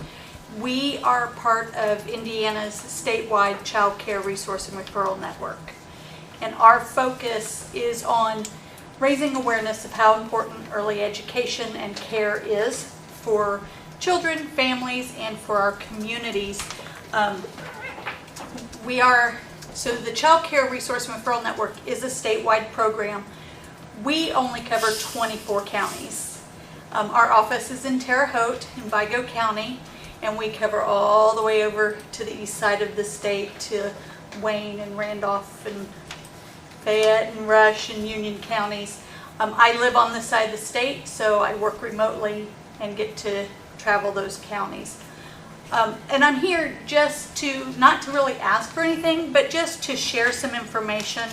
We are part of Indiana's statewide child care resource and referral network. And our focus is on raising awareness of how important early education and care is for children, families, and for our communities. So the Child Care Resource and Referral Network is a statewide program. We only cover 24 counties. Our office is in Terre Haute in Vigo County, and we cover all the way over to the east side of the state to Wayne and Randolph and Fayette and Rush and Union counties. I live on this side of the state, so I work remotely and get to travel those counties. And I'm here just not to really ask for anything, but just to share some information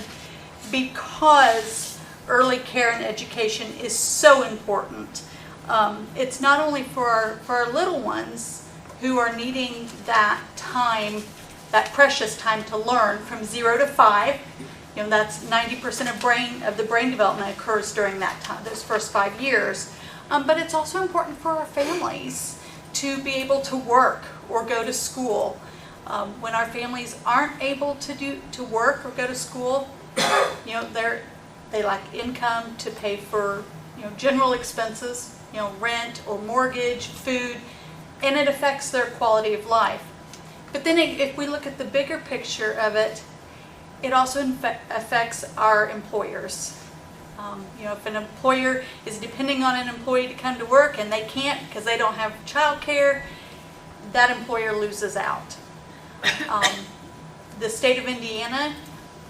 because early care and education is so important. It's not only for our little ones who are needing that time, that precious time to learn from 0 to 5. That's 90% of the brain development occurs during that time, those first 5 years. But it's also important for our families to be able to work or go to school. When our families aren't able to work or go to school, you know, they lack income to pay for, you know, general expenses, you know, rent or mortgage, food, and it affects their quality of life. But then if we look at the bigger picture of it, it also affects our employers. You know, if an employer is depending on an employee to come to work and they can't because they don't have childcare, that employer loses out. The state of Indiana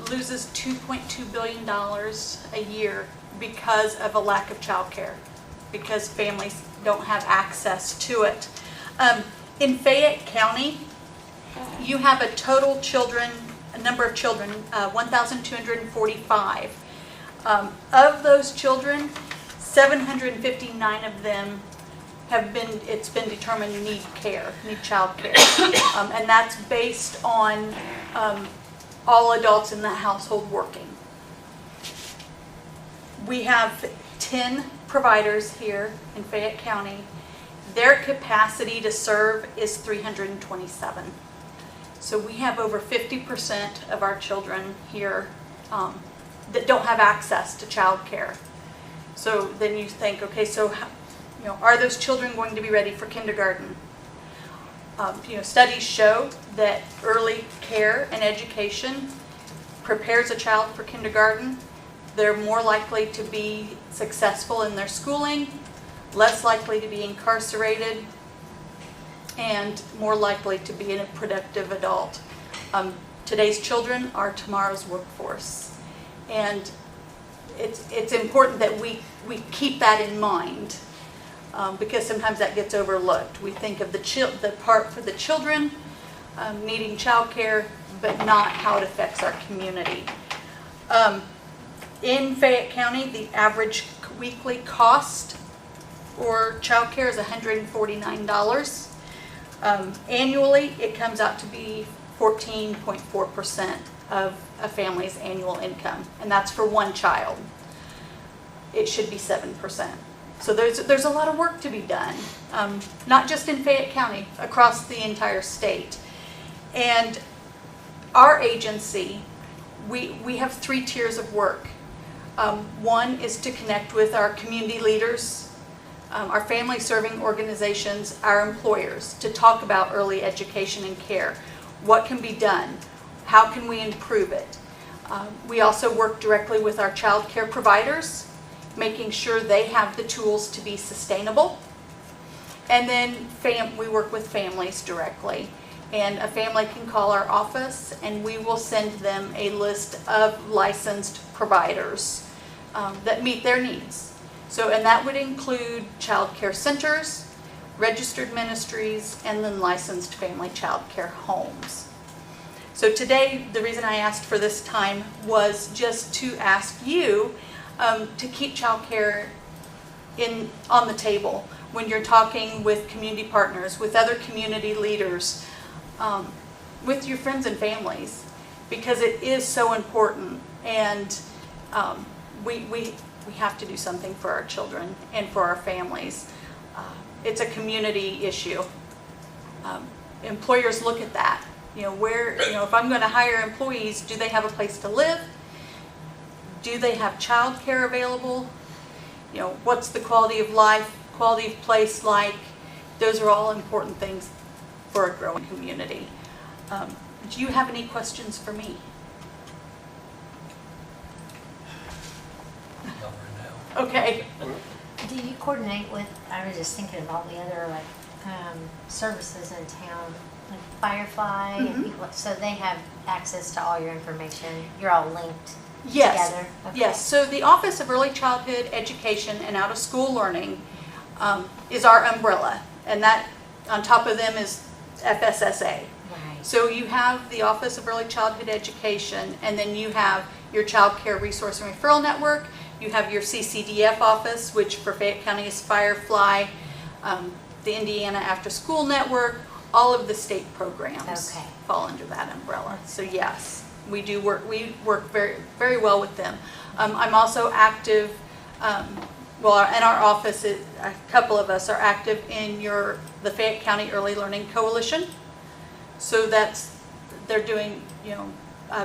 loses $2.2 billion a year because of a lack of childcare, because families don't have access to it. In Fayette County, you have a total number of children, 1,245. Of those children, 759 of them it's been determined need child care. And that's based on all adults in the household working. We have 10 providers here in Fayette County. Their capacity to serve is 327. So we have over 50% of our children here that don't have access to child care. So then you think, okay, so you know, are those children going to be ready for kindergarten? You know, studies show that early care and education prepares a child for kindergarten. They're more likely to be successful in their schooling, less likely to be incarcerated, and more likely to be a productive adult. Today's children are tomorrow's workforce. And it's important that we keep that in mind, because sometimes that gets overlooked. We think of the part for the children needing childcare, but not how it affects our community. In Fayette County, the average weekly cost for childcare is $149. Annually, it comes out to be 14.4% of a family's annual income, and that's for one child. It should be 7%. So there's a lot of work to be done, not just in Fayette County, across the entire state. And our agency, we have 3 tiers of work. One is to connect with our community leaders, our family serving organizations, our employers, to talk about early education and care. What can be done? How can we improve it? We also work directly with our child care providers, making sure they have the tools to be sustainable. And then we work with families directly. And a family can call our office and we will send them a list of licensed providers that meet their needs. So, and that would include child care centers, registered ministries, and then licensed family child care homes. So today, the reason I asked for this time was just to ask you to keep child care on the table when you're talking with community partners, with other community leaders, with your friends and families, because it is so important, and we have to do something for our children and for our families. It's a community issue. Employers look at that. If I'm going to hire employees, do they have a place to live? Do they have child care available? What's the quality of life, quality of place like? Those are all important things for a growing community. Do you have any questions for me? Okay. Do you coordinate with, I was just thinking of all the other services in town, like Firefly and people, so they have access to all your information. You're all linked together? Okay. Yes. So the Office of Early Childhood Education and Out of School Learning is our umbrella, and that on top of them is FSSA. Right. So you have the Office of Early Childhood Education, and then you have your Child Care Resource and Referral Network. You have your CCDF office, which for Fayette County is Firefly, the Indiana After School Network. All of the state programs fall under that umbrella. So yes, we do work. We work very, very well with them. I'm also active. In our office, a couple of us are active in the Fayette County Early Learning Coalition. So they're doing,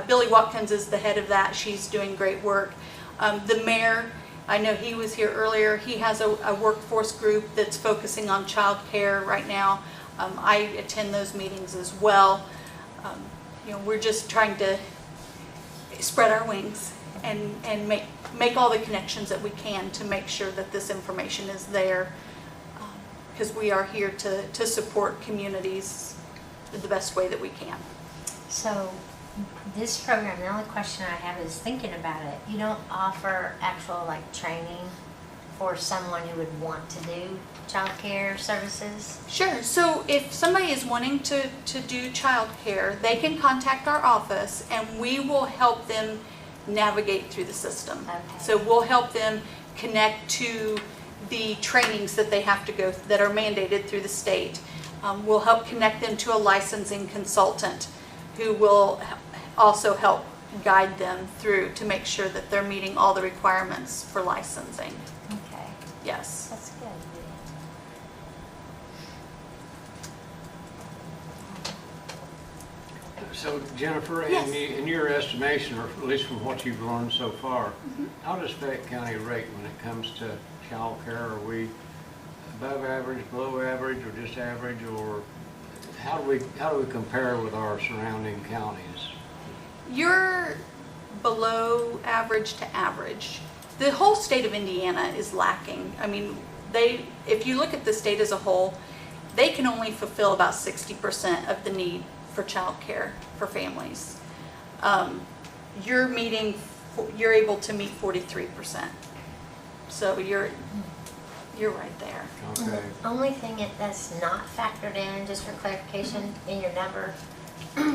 Billy Watkins is the head of that. She's doing great work. The mayor, I know he was here earlier. He has a workforce group that's focusing on childcare right now. I attend those meetings as well. We're just trying to spread our wings and make all the connections that we can to make sure that this information is there, because we are here to support communities the best way that we can. So this program, the only question I have is thinking about it. You don't offer actual training for someone who would want to do childcare services? Sure. So if somebody is wanting to do childcare, they can contact our office and we will help them navigate through the system. Okay. So we'll help them connect to the trainings that they have to go that are mandated through the state. We'll help connect them to a licensing consultant who will also help guide them through to make sure that they're meeting all the requirements for licensing. Okay, Yes. that's good. So Jennifer, Yes. in your estimation, or at least from what you've learned so far, how does Fayette County rate when it comes to child care? Are we above average, below average, or just average, or how do we compare with our surrounding counties? You're below average to average. The whole state of Indiana is lacking. I mean, if you look at the state as a whole, they can only fulfill about 60% of the need for child care for families. You're able to meet 43%. So you're right there. Okay. The only thing that's not factored in, just for clarification, in your number,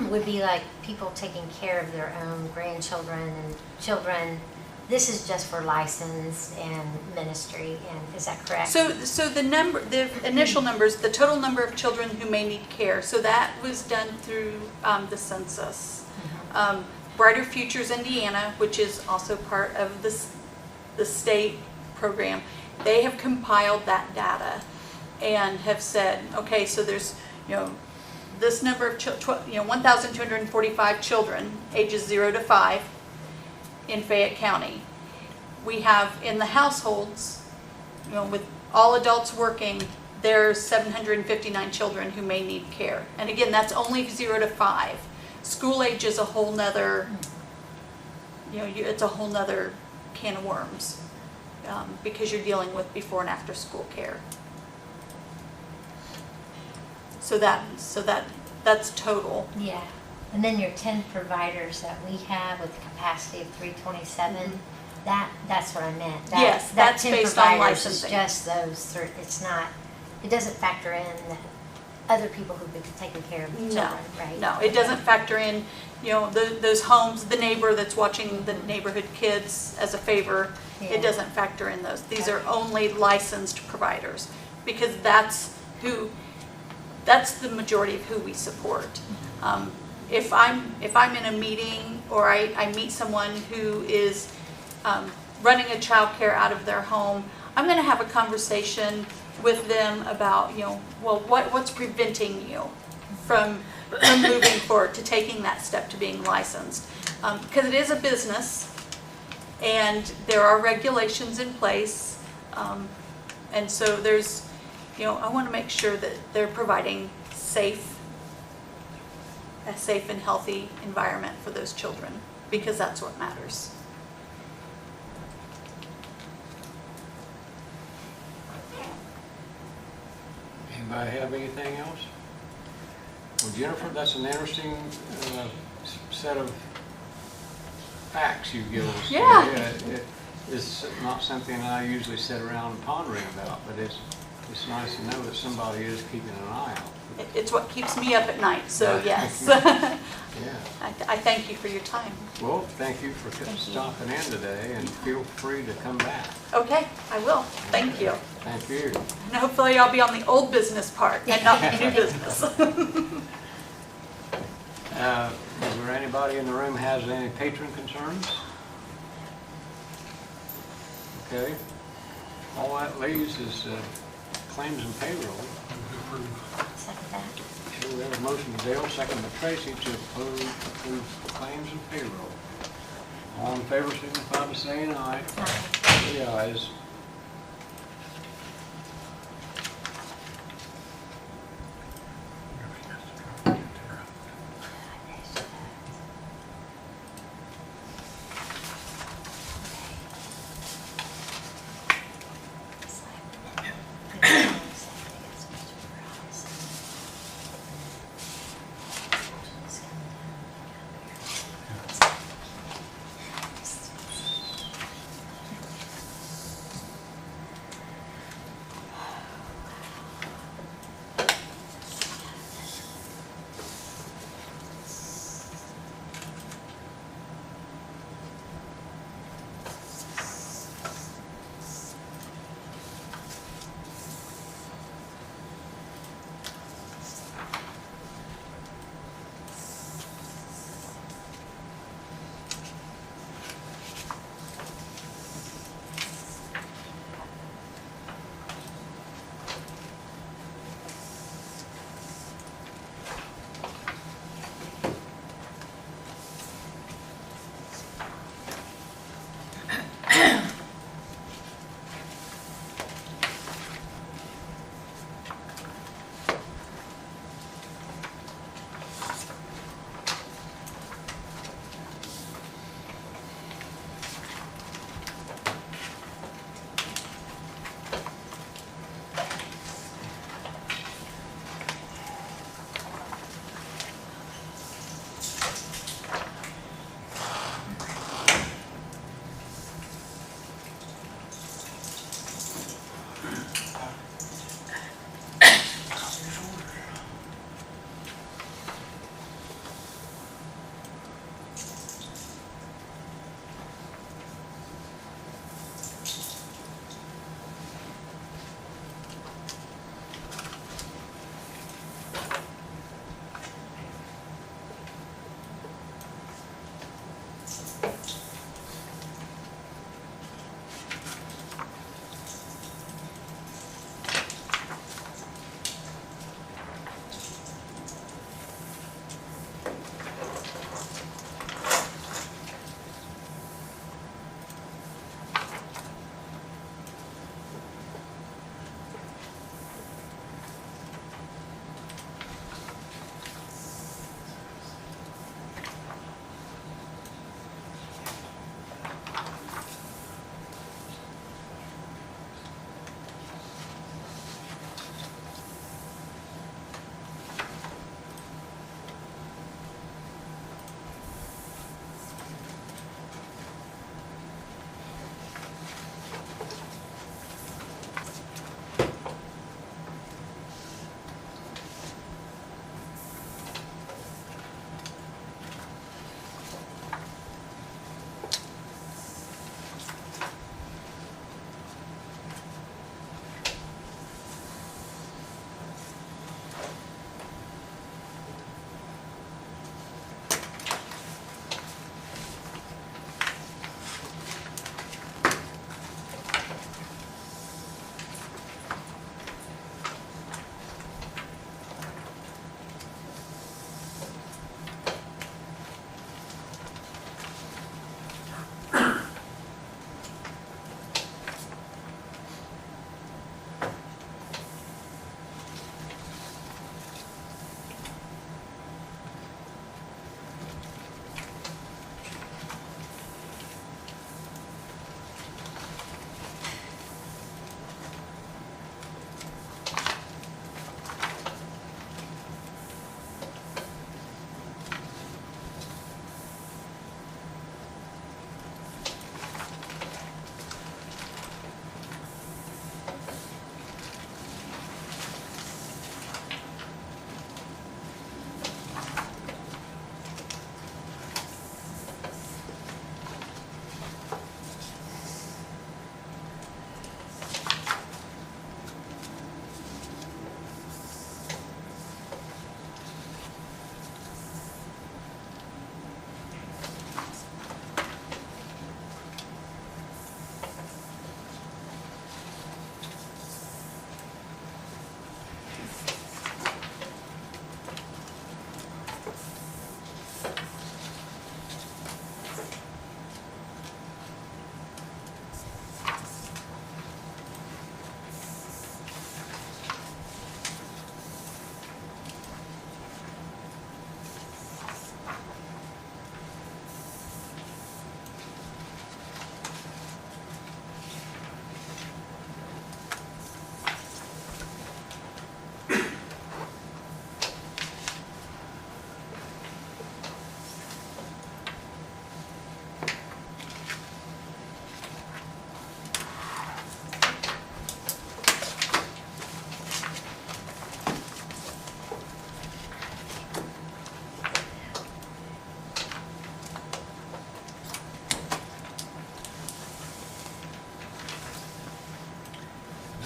would be people taking care of their own grandchildren and children. This is just for license and ministry, and is that correct? So the initial numbers, the total number of children who may need care, so that was done through the census. Brighter Futures Indiana, which is also part of the state program, they have compiled that data and have said, okay, so there's this number of 1,245 children ages 0 to 5 in Fayette County. We have in the households, with all adults working, there's 759 children who may need care. And again, that's only 0 to 5. School age is a whole nother, it's a whole nother can of worms, because you're dealing with before and after school care. So that's total. Yeah. And then your 10 providers that we have with a capacity of 327, that's what I meant. Yes, that that's 10 based on providers licensing. is just those three. It doesn't factor in other people who've been taking care of children, right? No, it doesn't factor in, those homes, the neighbor that's watching the neighborhood kids as a favor. Yeah. It doesn't factor in those. These are only licensed providers, because that's the majority of who we support. If I'm in a meeting or I meet someone who is running a child care out of their home, I'm going to have a conversation with them about, what's preventing you from moving forward to taking that step to being licensed. Because it is a business and there are regulations in place. And so there's, I want to make sure that they're providing a safe and healthy environment for those children, because that's what matters. Anybody have anything else? Well, Jennifer, that's an interesting set of facts you give us. Yeah. It's not something I usually sit around pondering about, but it's nice to know that somebody is keeping an eye out. It's what keeps me up at night, so yes. Yeah. I thank you for your time. Well, thank you for stopping in today, and feel free to come back. Okay, I will. Thank you. Thank you. And hopefully I'll be on the old business part and not the new business. Is there anybody in the room has any patron concerns? Okay. All that leaves is claims and payroll. Second that. Okay, we have a motion by Dale, second by Tracy to approve claims and payroll. All in favor, signify by saying aye. The ayes.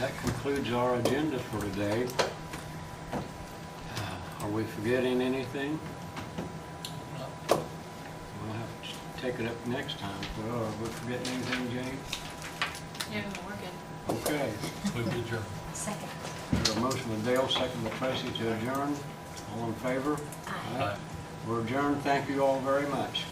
that concludes our agenda for today. Are we forgetting anything? We'll have to take it up next time. Well, are we forgetting anything, Jane? Yeah, we're good. Okay. Move to adjourn. Second. There's a motion with Dale, second with Tracy to adjourn. All in favor? Aye. Aye. We're adjourned. Thank you all very much.